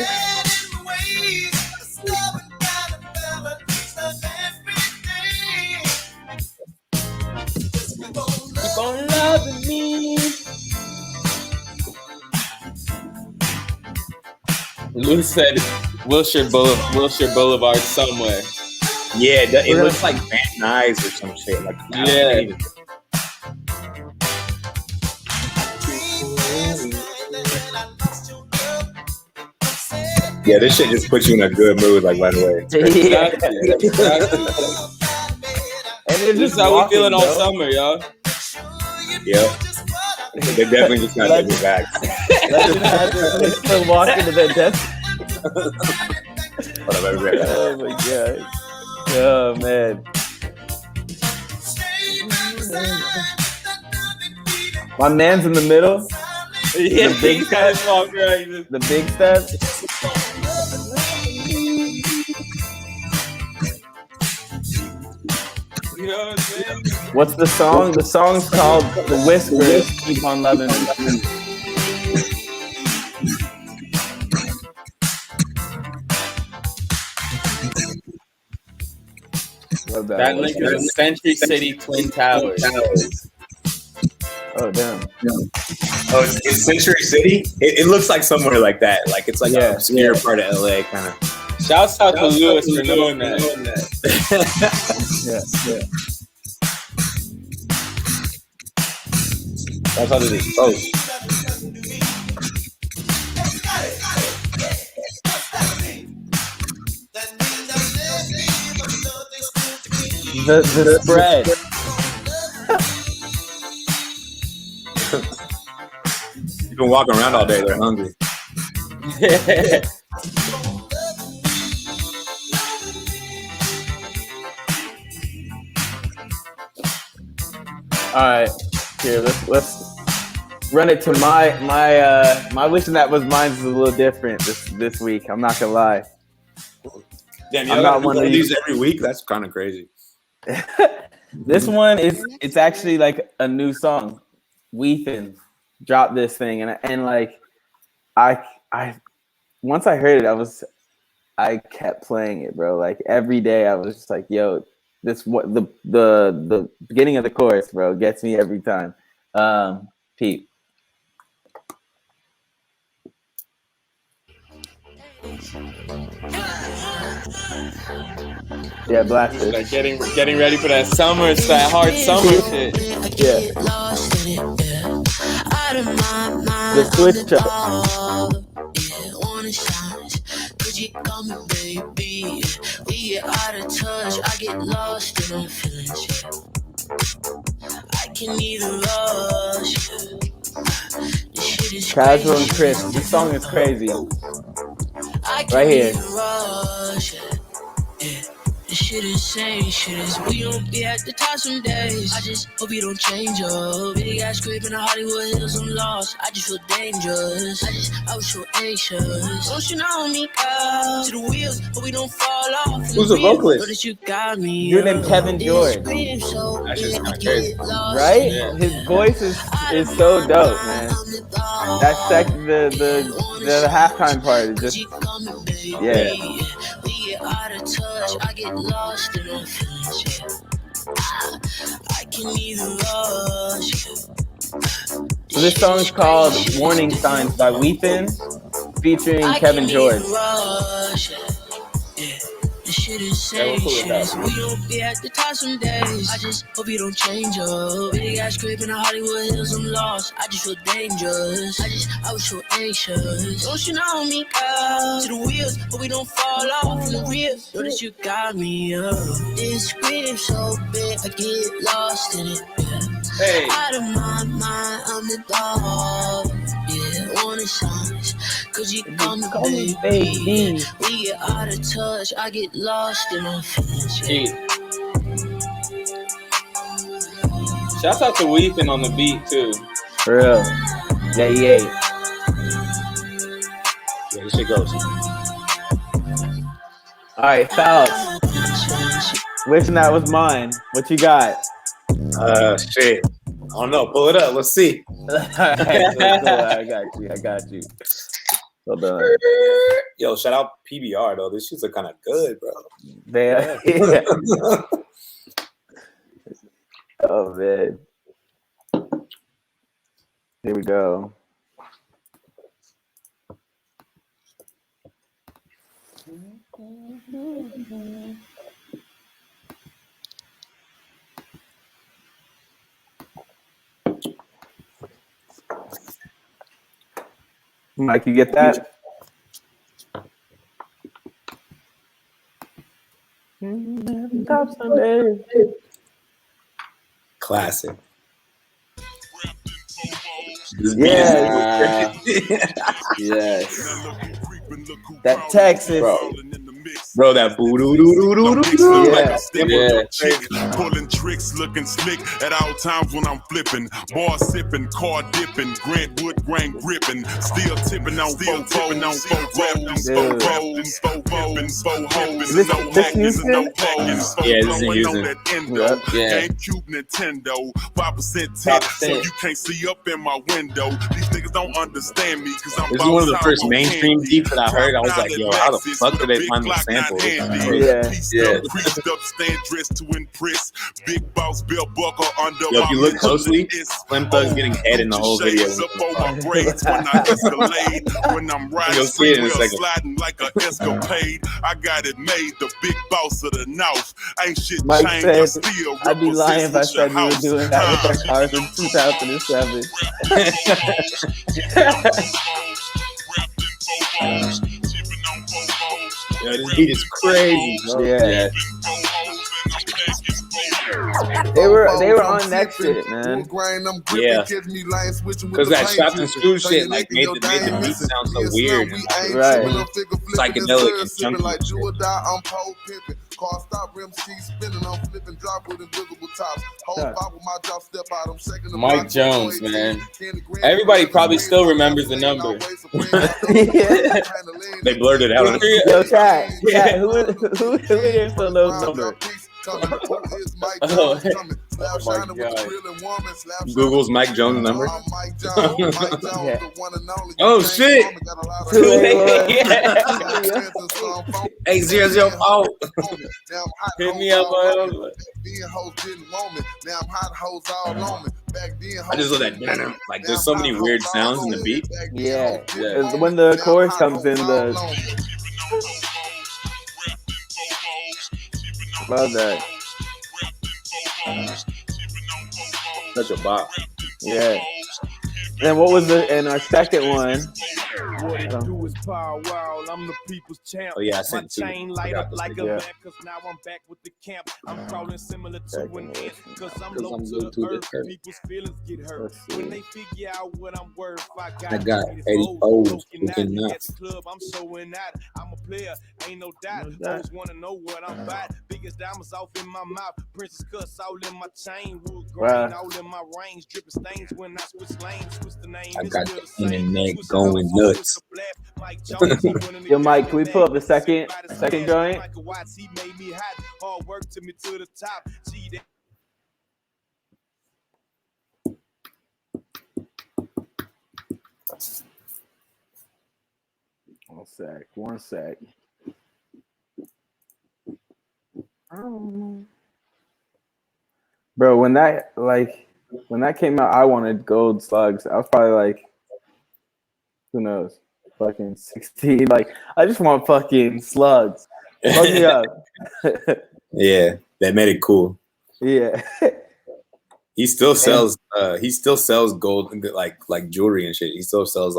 Keep on loving me. Lou said Wilshire Boulevard somewhere. Yeah, it looks like Van Nuys or some shit. Like yeah. Yeah, this shit just puts you in a good mood, like right away. Exactly. And this is how we feeling all summer, y'all. Yeah. They definitely just got to get back. Let's still walk into the desk. Oh my god. Oh man. My man's in the middle. Yeah, the big step. The big step. You know what I'm saying? What's the song? The song's called The Whispers, Keep On Loving Me. That link is Century City Twin Towers. Oh damn! Oh, it's Century City. It looks like somewhere like that. Like it's like an obscure part of LA, kind of. Shouts out to Lewis for knowing that. Yeah. That's how it is. Oh. The spread. You've been walking around all day. They're hungry. All right, here let's run it to my wishing that was mine is a little different this week. I'm not gonna lie. Damn, you got one of these every week. That's kind of crazy. This one it's actually like a new song. Weethin dropped this thing and like I once I heard it I kept playing it, bro. Like every day I was just like, yo, this what the beginning of the chorus, bro, gets me every time. Pete. Yeah, blast it. Like getting ready for that summer. It's that hard summer shit. Yeah. The switch up. We get out of touch. I get lost in my feelings. I can either rush. This shit is Casual and Chris. This song is crazy. Right here. This shit insane, shit is we don't be at the top some days. I just hope you don't change up. Big ass crib in the Hollywood Hills, I'm lost. I just feel dangerous. I was so anxious. Don't you know me, girl? To the wheels, but we don't fall off. Who's the vocalist? That you got me. Dude named Kevin George. That's just kind of crazy. Right? Yeah. His voice is so dope, man. That the halftime part is just yeah. Out of touch, I get lost in my feelings. I can either rush. So this song is called Warning Signs by Weethin featuring Kevin George. This shit is insane, shit is we don't be at the top some days. I just hope you don't change up. Big ass crib in the Hollywood Hills, I'm lost. I just feel dangerous. I was so anxious. Don't you know me, girl? To the wheels, but we don't fall off in the real. Know that you got me up. This crib so big, I get lost in it. Hey. Out of my mind, I'm the dog. Yeah, warning signs, cause you call me baby. We get out of touch, I get lost in my feelings. Pete. Shouts out to Weethin on the beat too. For real. Yeah. Yeah, this shit goes. All right, Falcons. Wishing that was mine. What you got? Shit. I don't know. Pull it up. Let's see. Alright, I got you. Hold on. Yo, shout out PBR though. These shits are kind of good, bro. Yeah. Oh man. Here we go. Mike, you get that? Classic. Yeah. Yes. That Texas. Bro, that boo doo doo doo doo doo. Yeah. Pulling tricks, looking slick at all times when I'm flipping. Bar sipping, car dipping, Grant Wood grain gripping. Still tipping on four hoes. This Houston? Yeah, this is in Houston. Yeah. GameCube, Nintendo, 5% tip, so you can't see up in my window. These niggas don't understand me because I'm. This is one of the first mainstream beats that I heard. I was like, yo, how the fuck did they find the sample? Yeah. Creased up, stand dressed to impress. Big boss belt buckle under. Yo, if you look closely, Slim Thug's getting head in the whole video. When I'm riding, You'll see it in a second. sliding like an escapade. I got it made, the big boss of the North. Ain't shit Mike changed. I said, still I'd be lying if I said we were represent doing that with our cars in 2007. Yo, this beat is crazy, bro. Yeah. They were on that shit, man. Yeah, because that shots and screws shit like made the beat sound so weird and like, Right. psychedelic and chunky. Mike Jones, man. Everybody probably still remembers the number. They blurred it out. Yo, chat, who here still knows the number? Oh my God. Google's Mike Jones number. Yeah. Oh shit! 8004. Hit me up on. I just love that. Like, there's so many weird sounds in the beat. Yeah. When the chorus comes in, love that. Such a bop. Yeah. And what was our second one? Oh yeah, I sent two. Light up like a Yeah. lamp, cause now I'm back with the camp. I'm crawling similar to an ant, cause I'm low I'm to low the to the earth. earth. People's feelings get hurt Let's see. when they figure out what I'm worth. I got 80 O's looking nuts. Club, I'm showing out. I'm a player, ain't no doubt. Always wanna know what I'm about. Biggest diamonds off in my mouth, princess cuts all in my chain, wood grain all in my range, dripping stains when I switch lanes. Switch the name. I it's got still the same. internet Switch going it up, nuts. Mike Jones, Yo, Mike, can we pull up the second joint? He made me hot. Hard work to me to the top. See that. One sec. Bro, when that came out, I wanted gold slugs. I was probably like, who knows, fucking 16. Like, I just want fucking slugs. Plug me up. Yeah, that made it cool. Yeah. He still sells gold like jewelry and shit. He still sells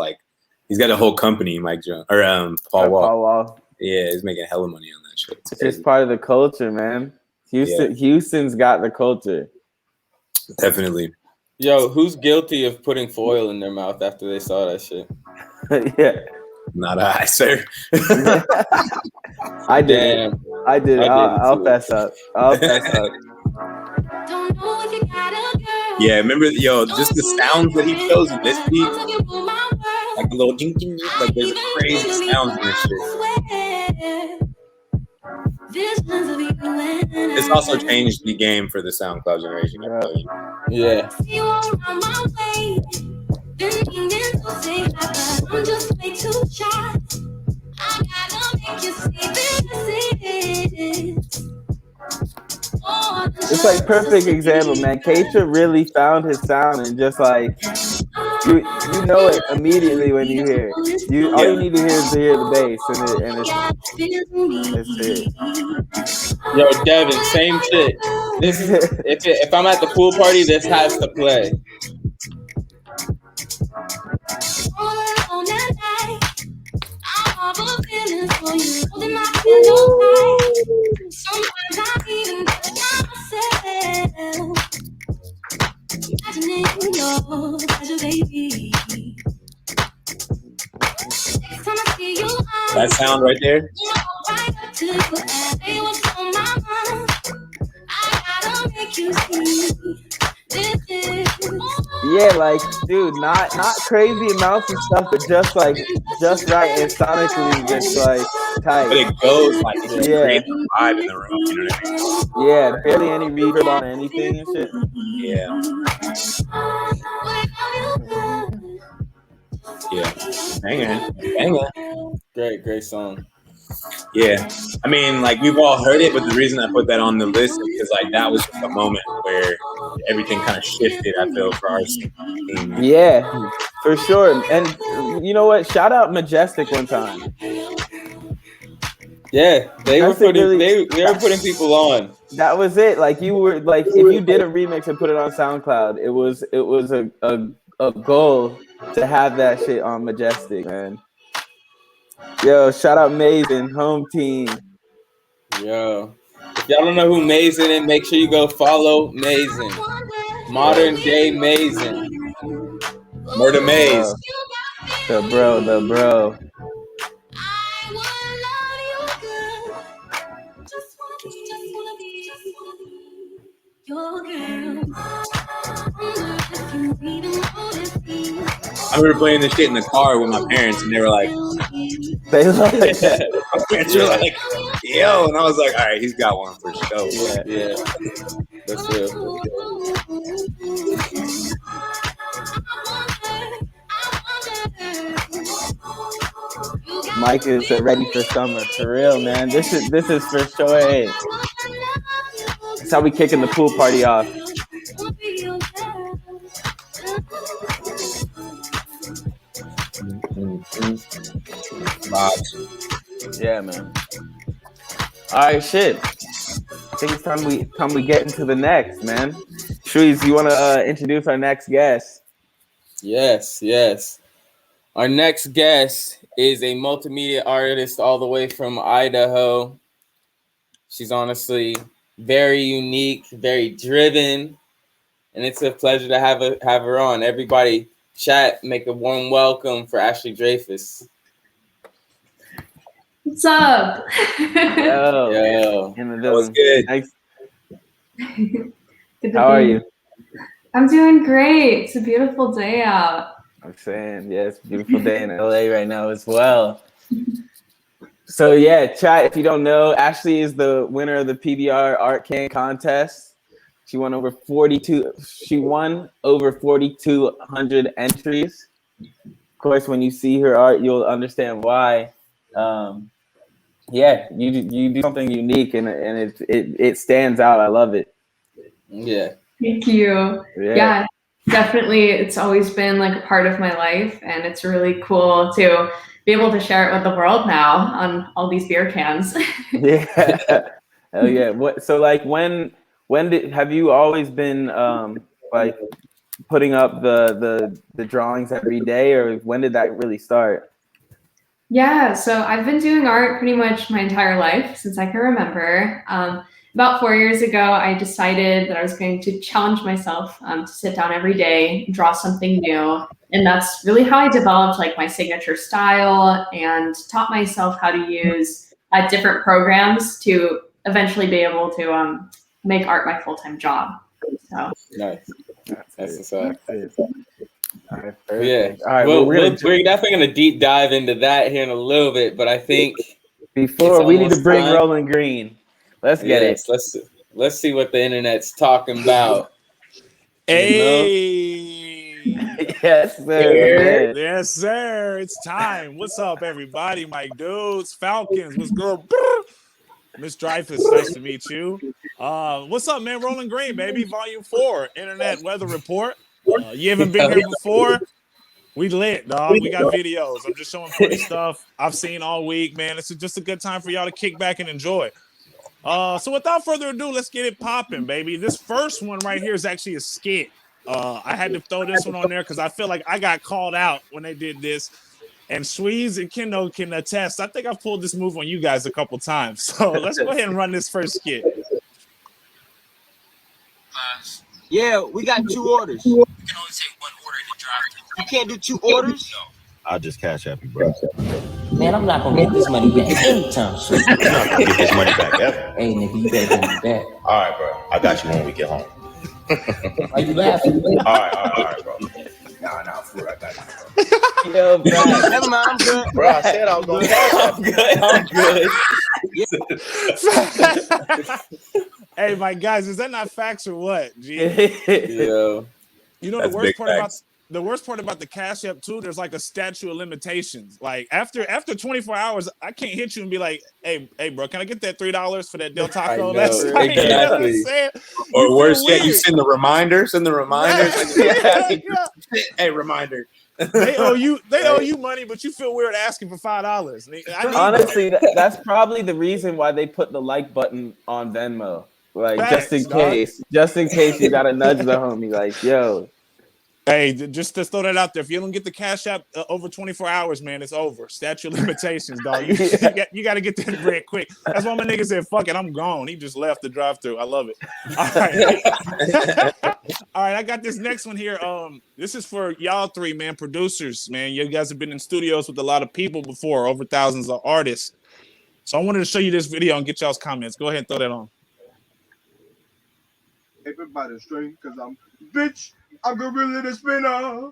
he's got a whole company, Mike Jones or Paul Wall. Paul Wall. Yeah, he's making hella money on that shit. It's just part of the culture, man. Houston's got the culture. Definitely. Yo, who's guilty of putting foil in their mouth after they saw that shit? Yeah. Not I, sir. I did. I did. I'll fess up. Yeah, remember, just the sounds that he chose in this beat, like a little ding ding, like there's crazy sounds in this shit. It's also changed the game for the SoundCloud generation. I tell you. Yeah. It's like perfect example, man. Keisha really found his sound and just like you know it immediately when you hear it. All you need to hear is to hear the bass and it's it. Yo, Devin, same shit. This is if I'm at the pool party, this has to play. That sound right there. Yeah, like, dude, not crazy amounts of stuff, but just right and sonically just like tight. But it goes like it just creates a vibe in the room, you know what I mean? Yeah, barely any reverb on anything and shit. Yeah. Yeah. Banger. Great song. Yeah. I mean, like, we've all heard it, but the reason I put that on the list is because, like, that was a moment where everything kind of shifted, I feel, for our scene. Yeah, for sure. And you know what? Shout out Majestic one time. Yeah, they were putting people on. That was it. Like, you were like, if you did a remix and put it on SoundCloud, it was a goal to have that shit on Majestic, man. Yo, shout out Maven, home team. Yo, If y'all don't know who Mazen is, make sure you go follow Mazen. Modern day Mazen. Murder Maze. The bro. I remember playing this shit in the car with my parents, and they were like, They love it. my parents were like, yo, and I was like, all right, he's got one for sure. Yeah. That's real. Mike is ready for summer, for real, man. This is for sure it. That's how we kicking the pool party off. Yeah, man. All right, shit. I think it's time we get into the next, man. Shreeze, you want to introduce our next guest? Yes. Our next guest is a multimedia artist all the way from Idaho. She's honestly very unique, very driven, and it's a pleasure to have her on. Everybody, chat, make a warm welcome for Ashley Dreyfus. What's up? Yo. That was good. Thanks. Good How are you? I'm doing great. It's a beautiful day out. I'm saying, yeah, it's a beautiful day in LA right now as well. So yeah, chat, if you don't know, Ashley is the winner of the PBR Art Can contest. She won over 4,200 entries. Of course, when you see her art, you'll understand why. Yeah, you do something unique, and it stands out. I love it. Yeah. Thank you. Yeah, definitely. It's always been like a part of my life, and it's really cool to be able to share it with the world now on all these beer cans. Yeah. Hell yeah. So like when have you always been like putting up the drawings every day, or when did that really start? Yeah, so I've been doing art pretty much my entire life since I can remember. About 4 years ago, I decided that I was going to challenge myself to sit down every day, draw something new. And that's really how I developed like my signature style and taught myself how to use different programs to eventually be able to make art my full-time job. So nice. That's what's up. All right, yeah. All right, well, we're definitely going to deep dive into that here in a little bit, but I think before we need to bring Rolling Green. Let's get it. Let's see what the internet's talking about. Hey. Yes, sir. Yes, sir. It's time. What's up, everybody? My dudes, Falcons. What's good? Miss Dreyfus, nice to meet you. What's up, man? Rolling Green, baby. Volume 4, Internet Weather Report. You haven't been here before? We lit, dog. We got videos. I'm just showing funny stuff I've seen all week, man. It's just a good time for y'all to kick back and enjoy. So without further ado, let's get it popping, baby. This first one right here is actually a skit. I had to throw this one on there because I feel like I got called out when they did this. And Sweeze and Kendo can attest. I think I've pulled this move on you guys a couple times. So let's go ahead and run this first skit. Yeah, we got 2 orders. You can only take 1 order in the drive. You can't do 2 orders? No. I'll just cash out you, bro. Man, I'm not gonna get this money back anytime soon. You're not gonna get this money back ever. Hey, nigga, you better give me back. All right, bro. I got you when we get home. Why you laughing? All right, bro. Nah, fool, I got you, bro. Yo, bro. Never mind, I'm good. Bro, I said I was gonna cash out you. I'm good. Hey, my guys, is that not facts or what? G? Yo. You know the worst part about the Cash App too, there's like a statute of limitations. Like after 24 hours, I can't hit you and be like, hey, bro, can I get that $3 for that Del Taco? That's like, exactly. You know what I'm saying? Or worse yet, you send the reminders. Hey, reminder. They owe you money, but you feel weird asking for $5. Honestly, that's probably the reason why they put the like button on Venmo. Like, Facts, just in case you gotta nudge the homie. Like, yo. Hey, just to throw that out there, if you don't get the Cash App over 24 hours, man, it's over. Statute of limitations, dog. You got to get that bread quick. That's why my nigga said, fuck it, I'm gone. He just left the drive-thru. I love it. All right. All right, I got this next one here. This is for y'all three, man, producers, man. You guys have been in studios with a lot of people before, over thousands of artists. So I wanted to show you this video and get y'all's comments. Go ahead and throw that on. Everybody straight, because I'm gorilla the spinner.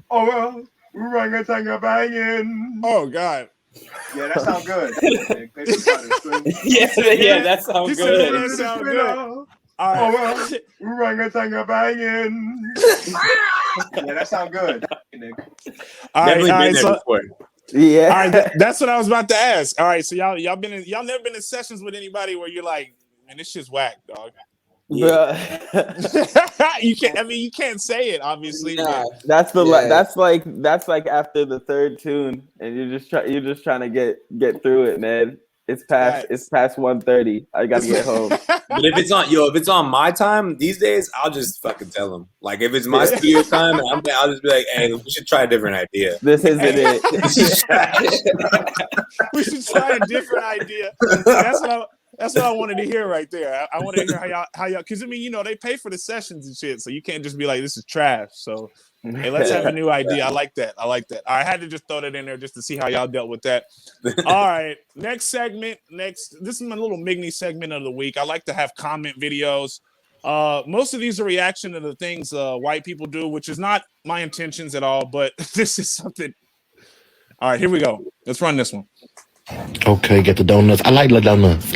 Oh, orangutan banging. Oh, God. Yeah, that sounds good. Yeah, that sounds good. That sounds good. All right. Orangutan banging. Yeah, that sounds good. All right, so, yeah. All right, that's what I was about to ask. All right, so y'all never been in sessions with anybody where you're like, man, this shit's whack, dog. Yeah. you can't say it, obviously. Nah. That's like after the third tune, and you're just trying to get through it, man. It's past 1:30. I gotta get home. But if it's on my time these days, I'll just fucking tell them. Like if it's my studio time, I'll just be like, hey, we should try a different idea. This isn't it. We should try a different idea. That's what I wanted to hear right there. I wanted to hear how y'all, because I mean, they pay for the sessions and shit, so you can't just be like, this is trash. So hey, let's have a new idea. I like that. I had to just throw that in there just to see how y'all dealt with that. All right, next segment. This is my little Migney segment of the week. I like to have comment videos. Most of these are reaction to the things white people do, which is not my intentions at all, but this is something. All right, here we go. Let's run this one. Okay, get the donuts. I like the donuts.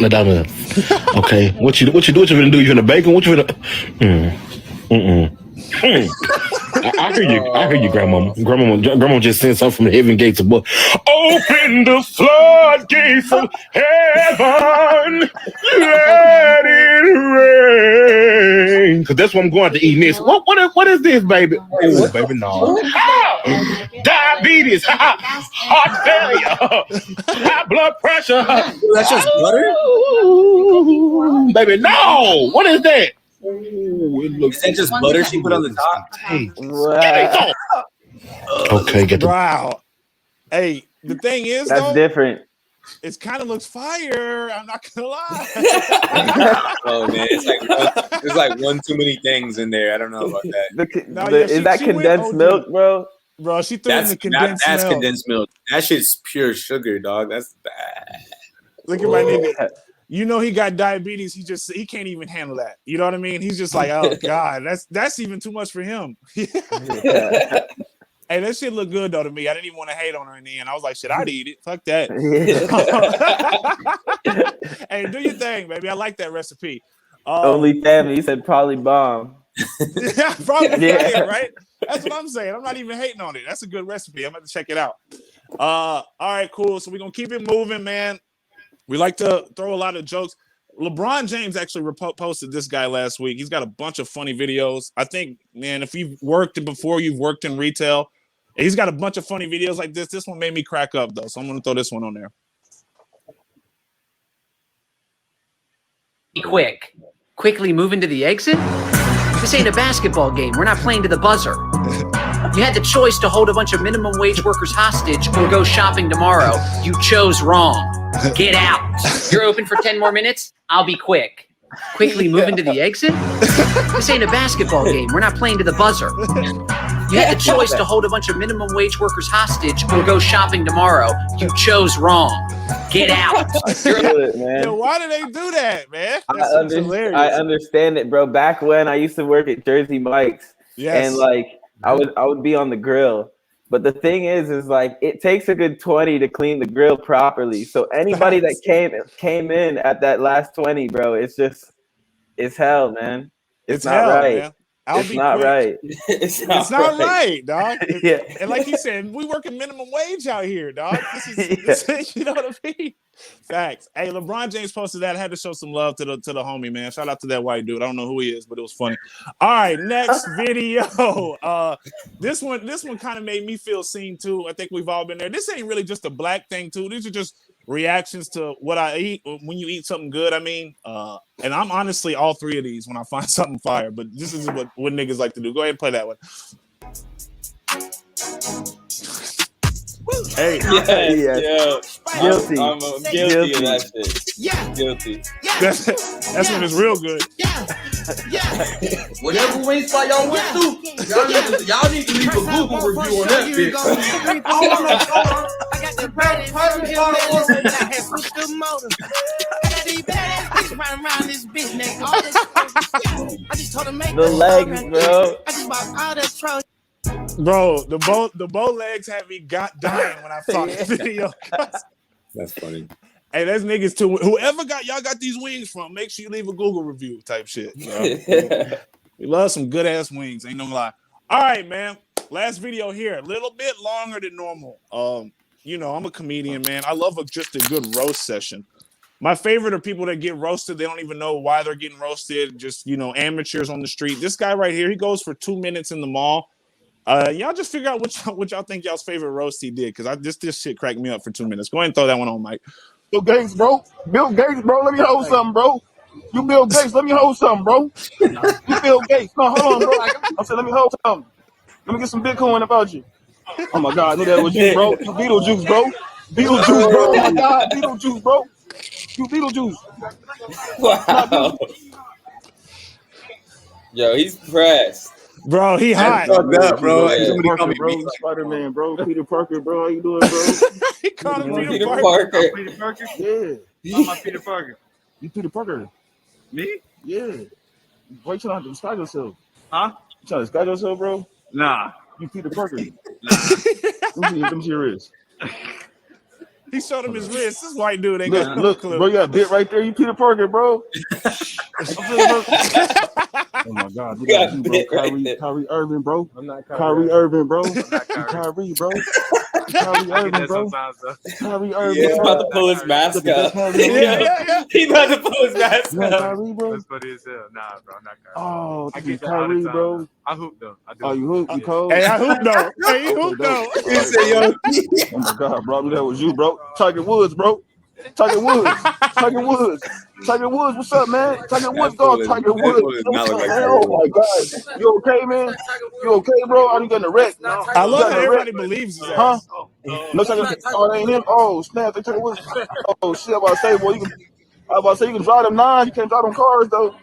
Okay, what you gonna do? You gonna bake them? What you gonna? I hear you, Grandma. Grandma just sent something from the heaven gates of book. Open the floodgates of heaven, let it rain. Cause that's what I'm going to eat next. What is this, baby? Oh, baby, no. Diabetes, heart failure, high blood pressure. That's just butter, baby. No, what is that? Is that just butter she put on the top? Hey. Wow. Okay, get the. Wow. Hey, the thing is, that's different. It kind of looks fire. I'm not gonna lie. Oh man, there's like one too many things in there. I don't know about that. Is that condensed milk, bro? Bro, she threw in the condensed milk. That's condensed milk. That shit's pure sugar, dog. That's bad. Look at my nigga. You know he got diabetes. He can't even handle that. You know what I mean? He's just like, oh God, that's even too much for him. Hey, that shit look good though to me. I didn't even want to hate on her in the end. I was like, shit, I'd eat it. Fuck that. Hey, do your thing, baby. I like that recipe. Only family. He said probably bomb. Yeah, probably. Yeah, right. That's what I'm saying. I'm not even hating on it. That's a good recipe. I'm about to check it out. All right, cool. So we're gonna keep it moving, man. We like to throw a lot of jokes. LeBron James actually posted this guy last week. He's got a bunch of funny videos. I think, man, if you've worked in retail, he's got a bunch of funny videos like this. This one made me crack up, though, so I'm going to throw this one on there. Be quickly move into the exit. This ain't a basketball game. We're not playing to the buzzer. You had the choice to hold a bunch of minimum wage workers hostage or go shopping tomorrow. You chose wrong. Get out. You're open for 10 more minutes? I'll be quick. Quickly move into the exit? This ain't a basketball game. We're not playing to the buzzer. You had the choice to hold a bunch of minimum wage workers hostage or go shopping tomorrow. You chose wrong. Get out. Yo, why do they do that, man? I understand it, bro. Back when I used to work at Jersey Mike's, and like I would be on the grill. But the thing is like it takes a good 20 to clean the grill properly. So anybody that came in at that last 20, bro, it's hell, man. It's not hell, right. Man. It's not right. It's not right, dog. Yeah. And like you said, we working minimum wage out here, dog. This is, you know what I mean? Facts. Hey, LeBron James posted that. I had to show some love to the homie, man. Shout out to that white dude. I don't know who he is, but it was funny. All right, next video. This one kind of made me feel seen too. I think we've all been there. This ain't really just a black thing too. These are just reactions to what I eat when you eat something good. I mean, and I'm honestly all three of these when I find something fire. But this is what niggas like to do. Go ahead and play that one. Hey, Guilty. I'm guilty of that shit. Yeah. Guilty. That's when it's real good. Whatever wing spot y'all went to, y'all need to leave a Google review on that bitch. I got the brightest I had pushed the motor. I got these badass bitches riding around this bitch neck. All this I just told them make The legs, bro. I just bought all that troll. Bro, the bow legs had me dying when I saw the video. That's funny. Hey, that's niggas too. Whoever y'all got these wings from, make sure you leave a Google review type shit. You know? We love some good ass wings. Ain't no lie. All right, man. Last video here. A little bit longer than normal. You know, I'm a comedian, man. I love just a good roast session. My favorite are people that get roasted. They don't even know why they're getting roasted. Just, you know, amateurs on the street. This guy right here, he goes for 2 minutes in the mall. Y'all just figure out what y'all think y'all's favorite roast he did, because this shit cracked me up for 2 minutes. Go ahead and throw that one on, Mike. Bill Gates, bro. Bill Gates, bro. Let me hold something, bro. You Bill Gates. Let me hold something, bro. You Bill Gates. No, hold on, bro. I said, let me hold something. Let me get some Bitcoin about you. Oh my God, I knew that was you, bro. You Beetlejuice, bro. Beetlejuice, bro. Oh my God, Beetlejuice, bro. You Beetlejuice. Wow. Yo, he's pressed. Bro, he hot. Fucked up, bro. Hey, somebody call me bro. Spider-Man, bro. Peter Parker, bro. How you doing, bro? He called him Peter Parker. Peter Parker? Yeah. I'm not Peter Parker. You Peter Parker. Me? Yeah. Why you trying to disguise yourself? Huh? You trying to disguise yourself, bro? Nah. You Peter Parker. Let me see your wrist. He showed him his wrist. This white dude ain't Look, got no look, clue. bro, you got a bit right there. You Peter Parker, bro. Oh my God, you got bro. Kyrie Irving, bro. I'm not Kyrie Irving, bro. Kyrie. Kyrie, bro. Kyrie Irving, bro. Kyrie Irving. He's about to pull his mask up. Yeah. He's about to pull his mask You know up. Kyrie, bro? That's funny as hell. Nah, bro, I'm not Kyrie. Oh, I this get is that all the Kyrie, time, bro. though. I hoop though. I do. Oh, you hoop? You cold? Hey, I hoop though. Hey, he hoop though. He said, yo. Oh my God, bro, I knew that was you, bro. Tiger Woods, bro. Tiger Woods. Tiger Woods. Tiger Woods, what's up, man? Tiger Woods, dog. Tiger Woods. Not look like Oh my God. You okay, man? You okay, bro? I didn't get in the wreck. I love that everybody believes his Huh? ass. No, Tiger. Oh, that ain't him. Oh, snap. They Tiger Woods. Oh shit. I was about to say, boy, you can drive them nines. You can't drive them cars though.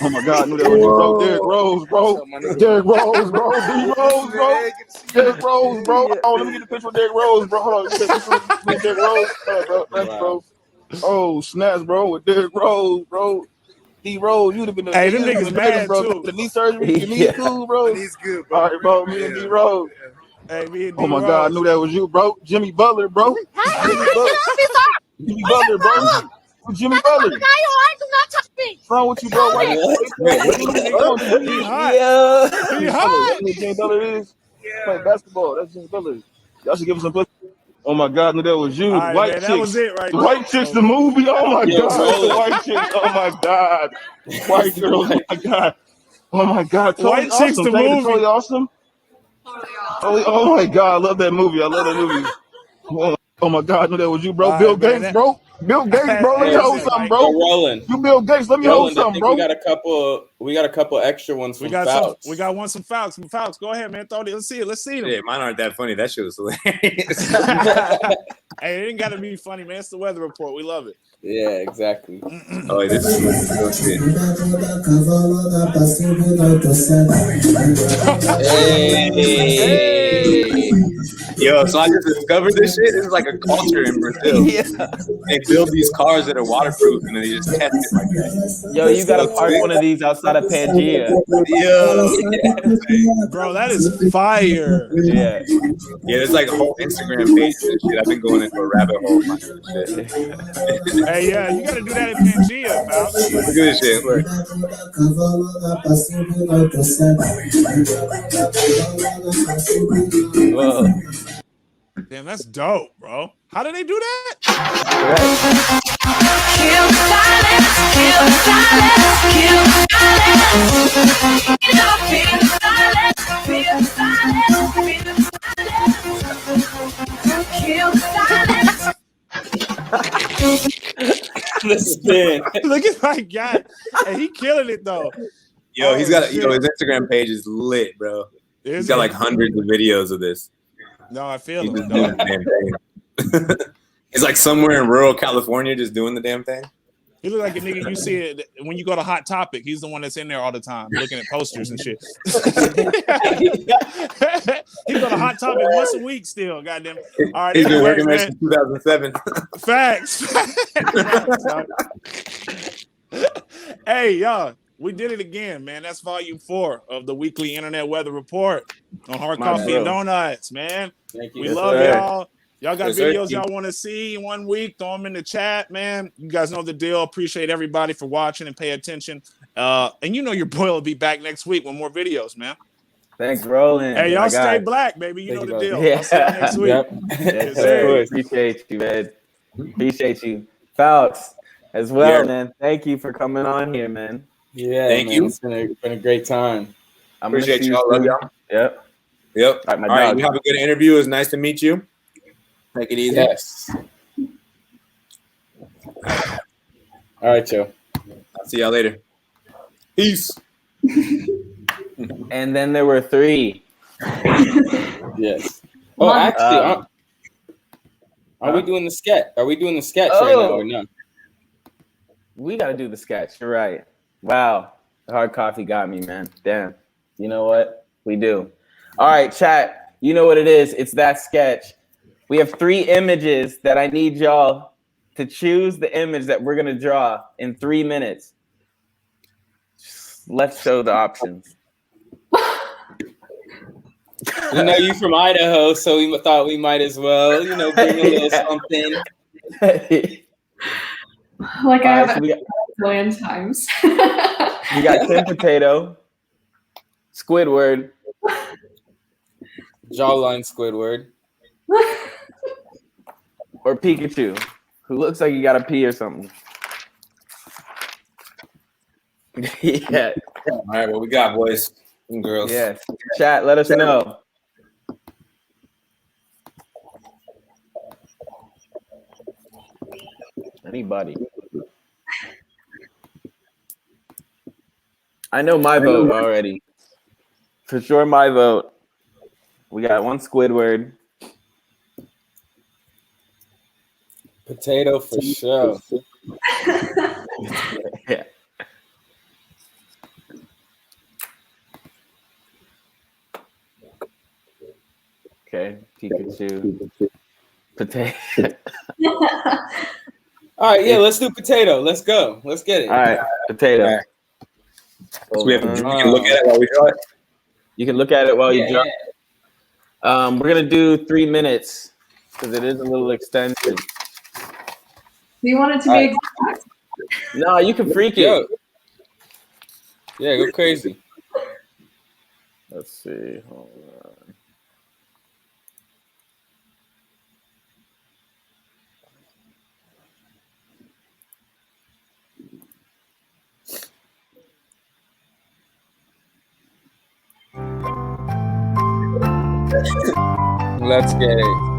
Oh my God, I knew that was you, bro. Derrick Rose, bro. Derrick Rose, bro. D Rose, bro. Derrick Rose, bro. Oh, let me get the picture with Derrick Rose, bro. Hold on. Get the picture with Derrick Rose. Bro. Thanks, bro. Oh, snaps, bro. With Derrick Rose, bro. D Rose, you'd have been the Hey, them niggas mad bro. too. The knee surgery, the knee cool, bro. He's good, bro. All right, bro. Me and D Rose. Hey, me and Oh my God, I knew that was you, bro. Jimmy Butler, bro. Jimmy Butler, bro. Jimmy Butler. Do not touch me. What's wrong with you, bro? He hot. He hot. Jimmy Butler is playing basketball. That's Jimmy Butler. Y'all should give him some pussy. Oh my God, I knew that was you. All right, White man, Chicks. that was it right The there. White Chicks, the movie. Oh my Yeah, God. roll The it. White Chicks. Oh my God. White girls. Oh my God. Oh my God. Totally White Chicks, awesome. the Thank you, movie. Totally awesome. Oh my God, I love that movie. I love that movie. Oh my God, I knew that was you, bro. All Bill right, man, Gates, bro. Bill Gates, bro. Let me That's hold it, something, Mike. bro. Yo, Roland. You Bill Gates. Let me hold Roland, I something, think bro. we got a couple extra ones from Falcons. We got some Falcons. Some Falcons. Go ahead, man. Throw it. Let's see it. Let's see them. Yeah, mine aren't that funny. That shit was hilarious. Hey, it ain't got to be funny, man. It's the weather report. We love it. Yeah, exactly. Oh, wait, this is real shit. Hey. Yo, so I just discovered this shit. This is like a culture in Brazil. Yeah. They build these cars that are waterproof and then they just test it like that. Yo, you gotta park one of these outside of Pangea. Yo. Bro, that is fire. Yeah. Yeah, there's like a whole Instagram page and shit. I've been going into a rabbit hole finding this shit. Hey, yeah, you got to do that in Pangea, pal. Look at this shit. Look. Whoa. Damn, that's dope, bro. How did they do that? The spin. Look at my guy. Hey, he killing it though. Yo, he's got shit. his Instagram page is lit, bro. He's got like hundreds of videos of this. No, I feel He's him. just doing the damn thing. He's like somewhere in rural California just doing the damn thing. He look like a nigga you see it when you go to Hot Topic. He's the one that's in there all the time looking at posters and shit. He go to Hot Topic once a week still, goddamn. All right, he's been working man. there since 2007. Facts. Hey, y'all, we did it again, man. That's volume 4 of the weekly internet weather report on Hard Coffee and Donuts, man. Thank you. We Yes, love sir. y'all. Y'all got Yes, sir. videos y'all want to see 1 week, throw them in the chat, man. You guys know the deal. Appreciate everybody for watching and pay attention. And you know your boy will be back next week with more videos, man. Thanks, Roland. Hey, y'all My stay guy. black, baby. You know the deal. Yeah. I'll see y'all next week. Yep. Yes, Of sir. course. Appreciate you, man. Appreciate you. Falcons as well, Yeah. man. Thank you for coming on here, man. Yeah, Thank man, you. It's been a great time. I'm gonna Appreciate see you y'all. Love soon. y'all. Yep. Yep. All right, my All right, dog. you have a good interview. It was nice to meet you. Take it easy. Yes. All right, Joe. I'll see y'all later. Peace. And then there were 3. Yes. Oh, actually, are we doing the sketch? Are we doing the sketch right now or no? We got to do the sketch. You're right. Wow. The hard coffee got me, man. Damn. You know what? We do. All right, chat. You know what it is. It's that sketch. We have 3 images that I need y'all to choose the image that we're going to draw in 3 minutes. Let's show the options. We know you from Idaho, so we thought we might as well, bring a little something. Like I All right, have so we got- a million times. We got Tim Potato, Squidward, Jawline Squidward, or Pikachu, who looks like he got to pee or something. Yeah. All right, what we got, boys and girls? Yes. Chat, let us know. Anybody. I know my vote already. For sure, my vote. We got 1 Squidward. Potato for sure. Yeah. Okay, Pikachu. Potato. All right, yeah, let's do potato. Let's go. Let's get it. All right, potato. All right. So we have to we can look at it while we draw it. You can look at it while you draw. We're gonna do 3 minutes because it is a little extensive. Do you want it to be exact? No, you can freak it. Yeah, go crazy. Let's see. Hold on. Let's get it.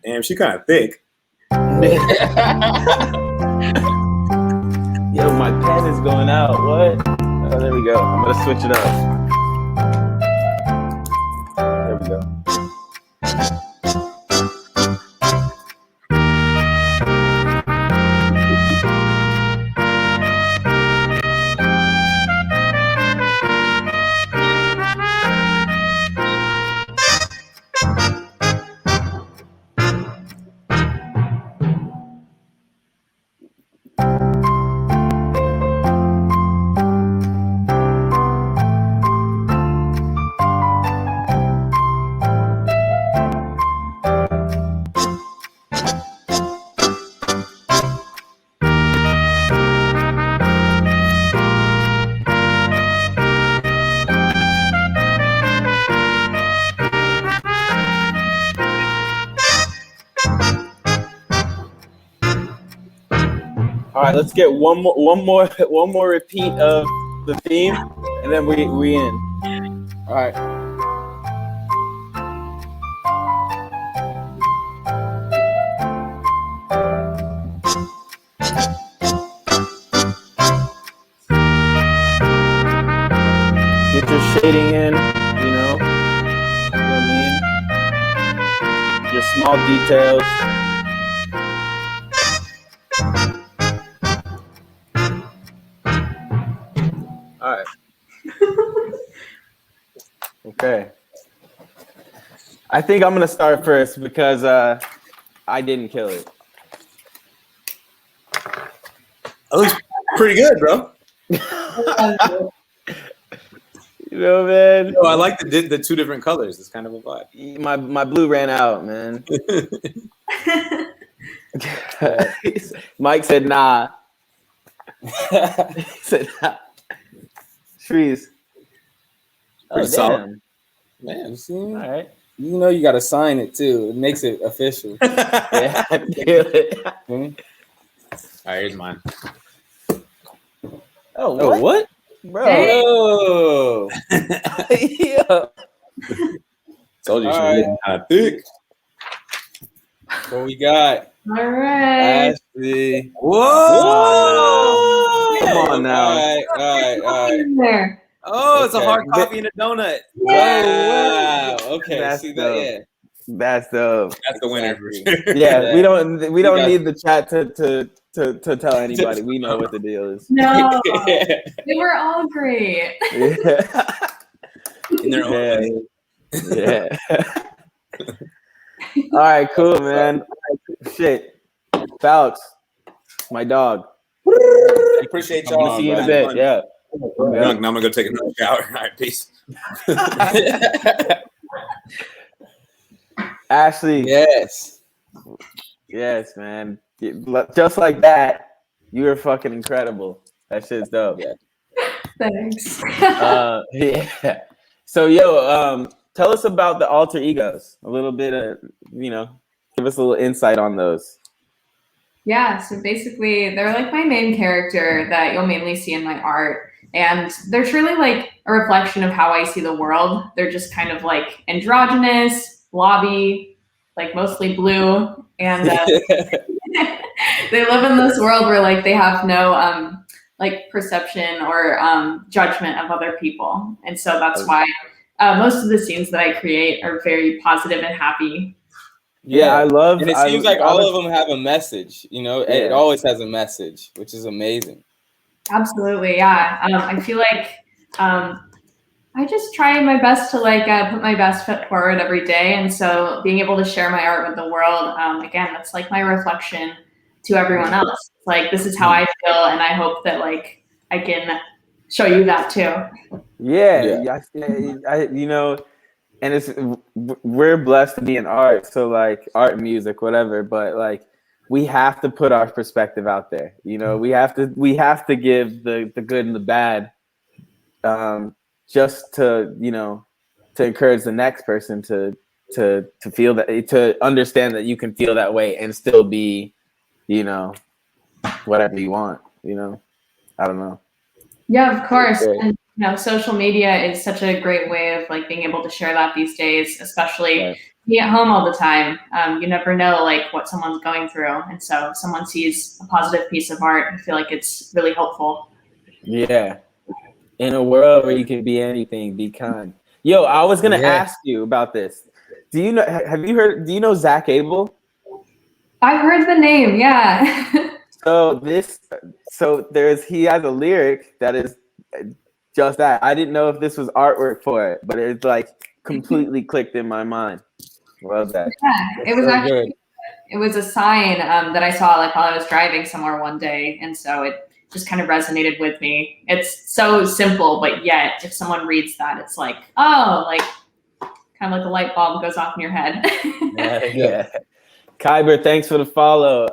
Damn, she kind of thick. Yo, my pen is going out. What? Oh, there we go. I'm gonna switch it up. There we go. right, let's get one more repeat of the theme, and then we in. All right. Get your shading in, you know what I mean? Your small details. All right. Okay. I think I'm gonna start first because I didn't kill it. That looks pretty good, bro. You know, man. No, I like the two different colors. It's kind of a vibe. My blue ran out, man. Mike said nah. He said nah. Trees. Oh, damn. Man, see? All right. You know you gotta sign it too. It makes it official. Yeah, I feel it. All right, here's mine. Oh, what? Bro. Oh. Yeah. Told you she All was kind of thick. What we got? All right. Ashley. Whoa! Come on now. All right. There. Oh, it's a hard coffee and a donut. Wow. Okay. That's See dope. that? Yeah. That's dope. That's the winner for sure. Yeah, we don't got- need the chat to tell anybody. We know what the deal is. No, they were all great. Yeah. In their own way. Yeah. All right, cool, man. Shit. Falcons, my dog. Appreciate I'm gonna y'all. see you in a bit. Yeah. I'm drunk. Now I'm gonna go take another shower. All right, peace. Ashley. Yes, man. Just like that, you were fucking incredible. That shit's dope. Thanks. Yeah. So, tell us about the alter egos. A little bit of, give us a little insight on those. Yeah, so basically they're like my main character that you'll mainly see in my art. And they're truly like a reflection of how I see the world. They're just kind of like androgynous, blobby, like mostly blue. And they live in this world where like they have no like perception or judgment of other people. And so that's why most of the scenes that I create are very positive and happy. Yeah, I love. And it seems like all of them have a message. It always has a message, which is amazing. Absolutely, yeah. I feel like I just try my best to like put my best foot forward every day, and so being able to share my art with the world, again, that's like my reflection to everyone else. Like this is how I feel, and I hope that like I can show you that too. Yeah. And we're blessed to be in art, so like art, music, whatever. But like we have to put our perspective out there. We have to give the good and the bad, just to to encourage the next person to feel that, to understand that you can feel that way and still be, whatever you want. I don't know. Yeah, of course. And social media is such a great way of like being able to share that these days, especially being at home all the time. You never know like what someone's going through. And so if someone sees a positive piece of art, I feel like it's really helpful. Yeah. In a world where you can be anything, be kind. Yo, I was gonna ask you about this. Do you know Zach Abel? I've heard the name, yeah. He has a lyric that is just that. I didn't know if this was artwork for it, but it's like completely clicked in my mind. Love that. Yeah, it was actually it was a sign that I saw like while I was driving somewhere one day, and so it just kind of resonated with me. It's so simple, but yet if someone reads that, it's like, oh, like kind of like a light bulb goes off in your head. Yeah. Kyber, thanks for the follow.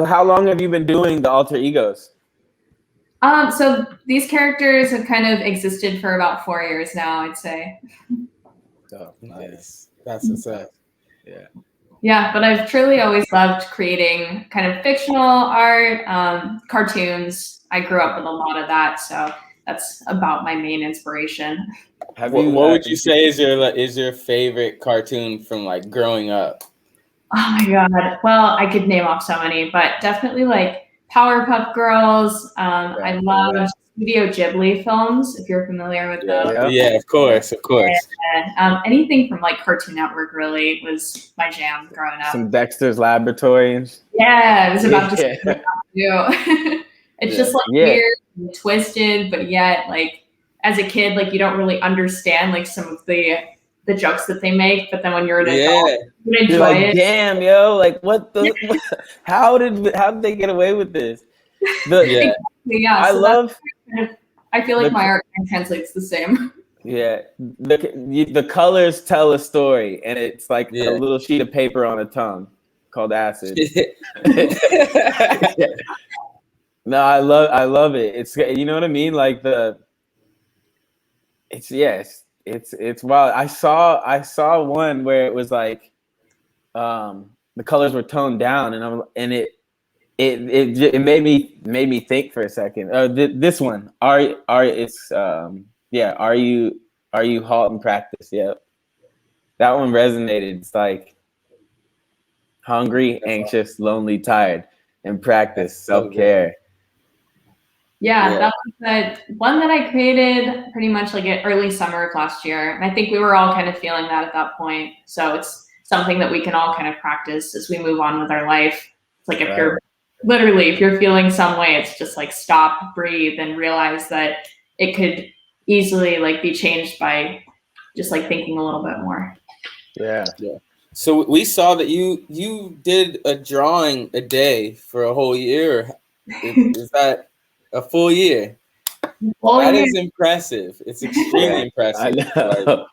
How long have you been doing the alter egos? So these characters have kind of existed for about 4 years now, I'd say. Oh, nice. That's what's up. Yeah. Yeah, but I've truly always loved creating kind of fictional art, cartoons. I grew up with a lot of that, so that's about my main inspiration. What would you say is your favorite cartoon from like growing up? Oh my god! Well, I could name off so many, but definitely like Powerpuff Girls. I love Studio Ghibli films. If you're familiar with those, Yeah, of course. And, anything from like Cartoon Network really was my jam growing up. Some Dexter's Laboratory. Yeah, it was about to say that too. It's just like weird and twisted, but yet like as a kid, like you don't really understand like some of the jokes that they make, but then when you're an adult, you enjoy You're like, it. damn, yo, like how did they get away with this? I feel like my art kind of translates the same. Yeah, the colors tell a story, and it's like a little sheet of paper on a tongue called acid. No, I love it. It's, you know what I mean, like it's wild. I saw one where it was like the colors were toned down, and it made me think for a second. This one, are you halt in practice? Yep. That one resonated. It's like hungry, anxious, lonely, tired, and practice self-care. Yeah, that was the one that I created pretty much like at early summer of last year. And I think we were all kind of feeling that at that point. So it's something that we can all kind of practice as we move on with our life. It's like if you're feeling some way, it's just like stop, breathe, and realize that it could easily like be changed by just like thinking a little bit more. Yeah. So we saw that you did a drawing a day for a whole year. Is that a full year? That is impressive. It's extremely impressive. I know.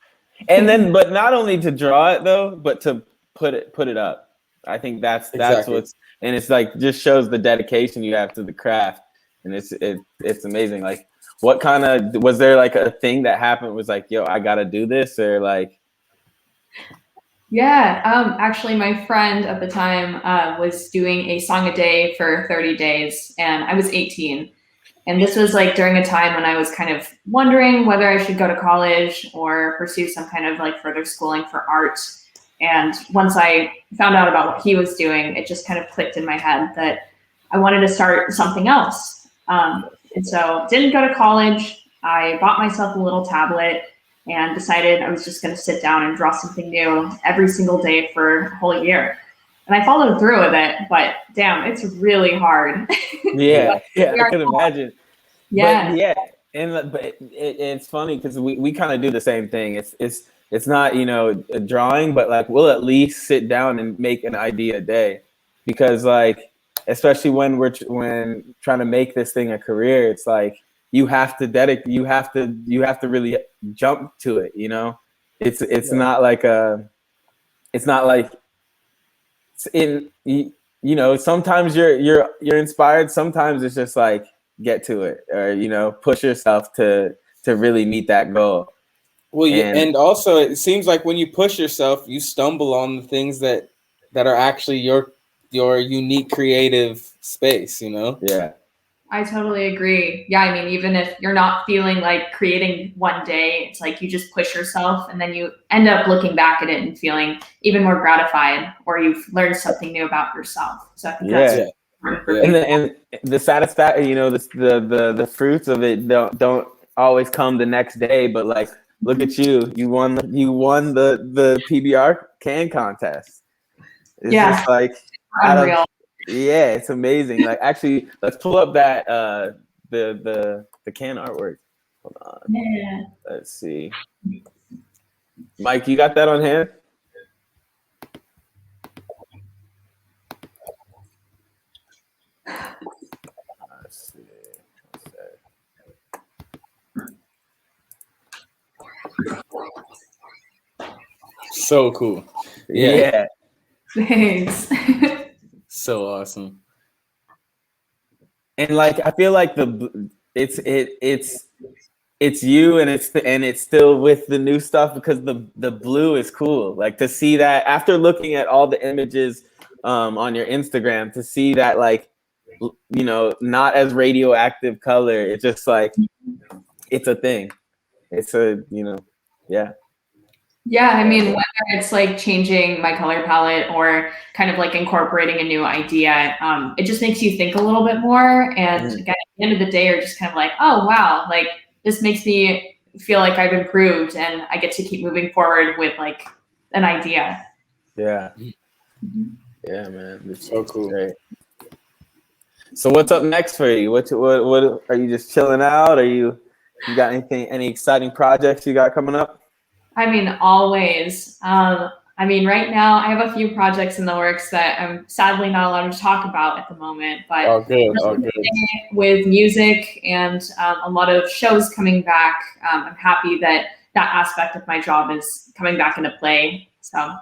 And then, but not only to draw it though, but to put it up. I think that's what's, and it's like just shows the dedication you have to the craft, and it's amazing. Like, what kind of, was there like a thing that happened? Was like, yo, I gotta do this, or like? Yeah, actually, my friend at the time was doing a song a day for 30 days, and I was 18. And this was like during a time when I was kind of wondering whether I should go to college or pursue some kind of like further schooling for art. And once I found out about what he was doing, it just kind of clicked in my head that I wanted to start something else. And so didn't go to college. I bought myself a little tablet and decided I was just going to sit down and draw something new every single day for a whole year. And I followed through with it, but damn, it's really hard. Yeah, I can imagine. Yeah. But it's funny because we kind of do the same thing. It's not, a drawing, but like we'll at least sit down and make an idea a day, because like, especially when we're trying to make this thing a career, it's like you have to you have to really jump to it. It's not like sometimes you're inspired, sometimes it's just like get to it, or push yourself to really meet that goal. Well, and also it seems like when you push yourself, you stumble on the things that are actually your unique creative space, Yeah. I totally agree. Yeah, I mean, even if you're not feeling like creating one day, it's like you just push yourself and then you end up looking back at it and feeling even more gratified, or you've learned something new about yourself. So I think that's and the satisfaction, the fruits of it don't always come the next day, but like, look at you won the PBR can contest. It's just like unreal. It's amazing. Like, actually, let's pull up that the can artwork. Hold on. Yeah. Let's see. Mike, you got that on hand? Let's see. So cool. Yeah. Thanks. So awesome. And like, I feel like it's it's you, and it's still with the new stuff, because the blue is cool. Like, to see that after looking at all the images on your Instagram, to see that, like, you know, not as radioactive color, it's just like, it's a thing. It's a, you know, yeah. Yeah, I mean, whether it's like changing my color palette or kind of like incorporating a new idea, it just makes you think a little bit more. And again, at the end of the day, you're just kind of like, oh, wow, like this makes me feel like I've improved and I get to keep moving forward with like an idea. Yeah. Yeah, man. It's so cool. Great. So what's up next for you? What are you just chilling out? You got any exciting projects you got coming up? I mean, always. I mean, right now I have a few projects in the works that I'm sadly not allowed to talk about at the moment, but all good. With music and a lot of shows coming back, I'm happy that aspect of my job is coming back into play. So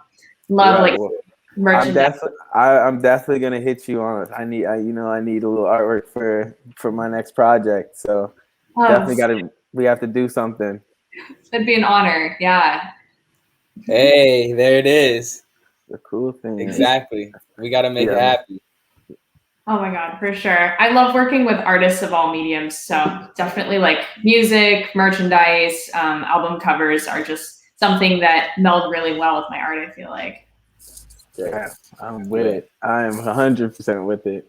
love merchandise. I'm definitely gonna hit you on it. I need a little artwork for my next project. So we have to do something. It'd be an honor. Yeah. Hey, there it is. The cool thing. Exactly. We got to make it happy. Oh my God, for sure. I love working with artists of all mediums. So definitely like music, merchandise, album covers are just something that meld really well with my art, I feel like. Yeah, I'm with it. I am 100% with it.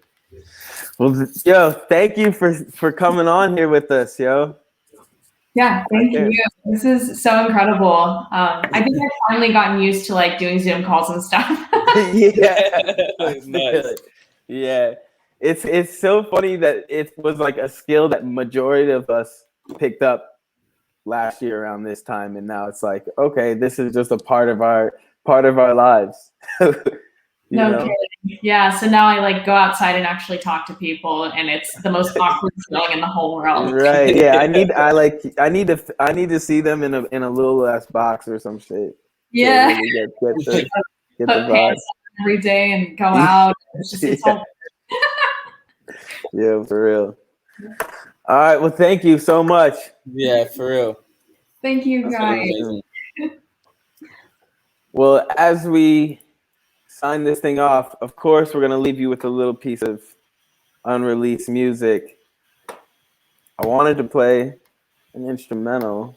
Well, yo, thank you for coming on here with us, yo. Yeah, thank you. This is so incredible. I think I've finally gotten used to like doing Zoom calls and stuff. Nice. Yeah. It's so funny that it was like a skill that majority of us picked up last year around this time, and now it's like, okay, this is just a part of our lives. No kidding. Yeah, so now I like go outside and actually talk to people, and it's the most awkward feeling in the whole world. Right? Yeah, I need to see them in a little ass box or some shit. Yeah. So really get the Put vibe. pants on every day and go out. It's all... Yeah, for real. All right. Well, thank you so much. Yeah, for real. Thank you, guys. Well, as we sign this thing off, of course, we're going to leave you with a little piece of unreleased music. I wanted to play an instrumental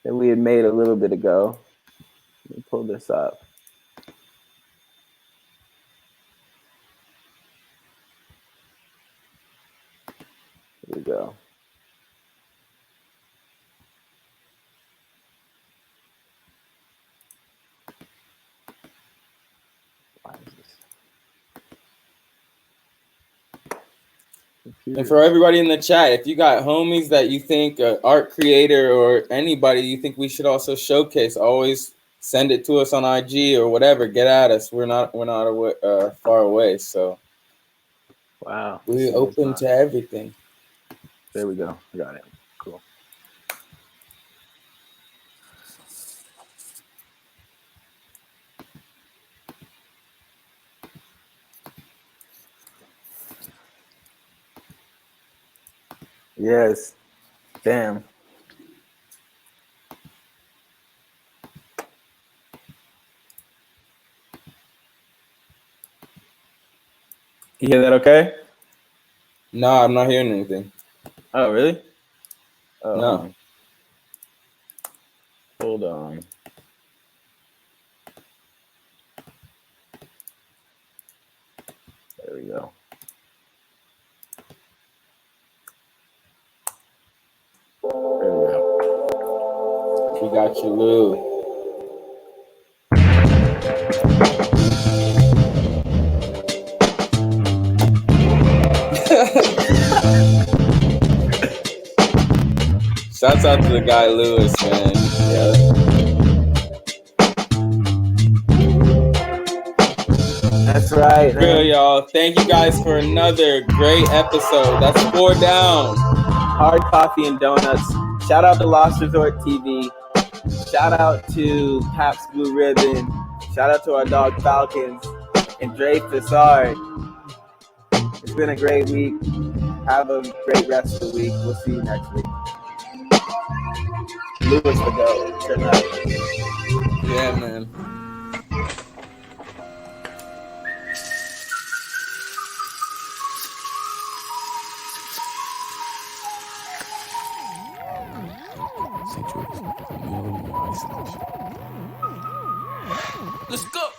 that we had made a little bit ago. Let me pull this up. Here we go. And for everybody in the chat, if you got homies that you think art creator or anybody you think we should also showcase, always send it to us on IG or whatever. Get at us. We're not far away, so wow, we're open to everything. There we go. I got it. Cool. Yes. Damn. You hear that okay? No, I'm not hearing anything. Oh, really? Oh, no. Hold on. There we go. We got you, Lou. Shouts out to the guy Lewis, man. Yeah. That's right. Real, y'all. Thank you guys for another great episode. That's 4 down. Hard Coffee and Donuts. Shout out to Lost Resort TV. Shout out to Pabst Blue Ribbon. Shout out to our dog Falcons and Dreyfus Art. It's been a great week. Have a great rest of the week. We'll see you next week. Lewis the GOAT. Check it out. Yeah, man. Let's go.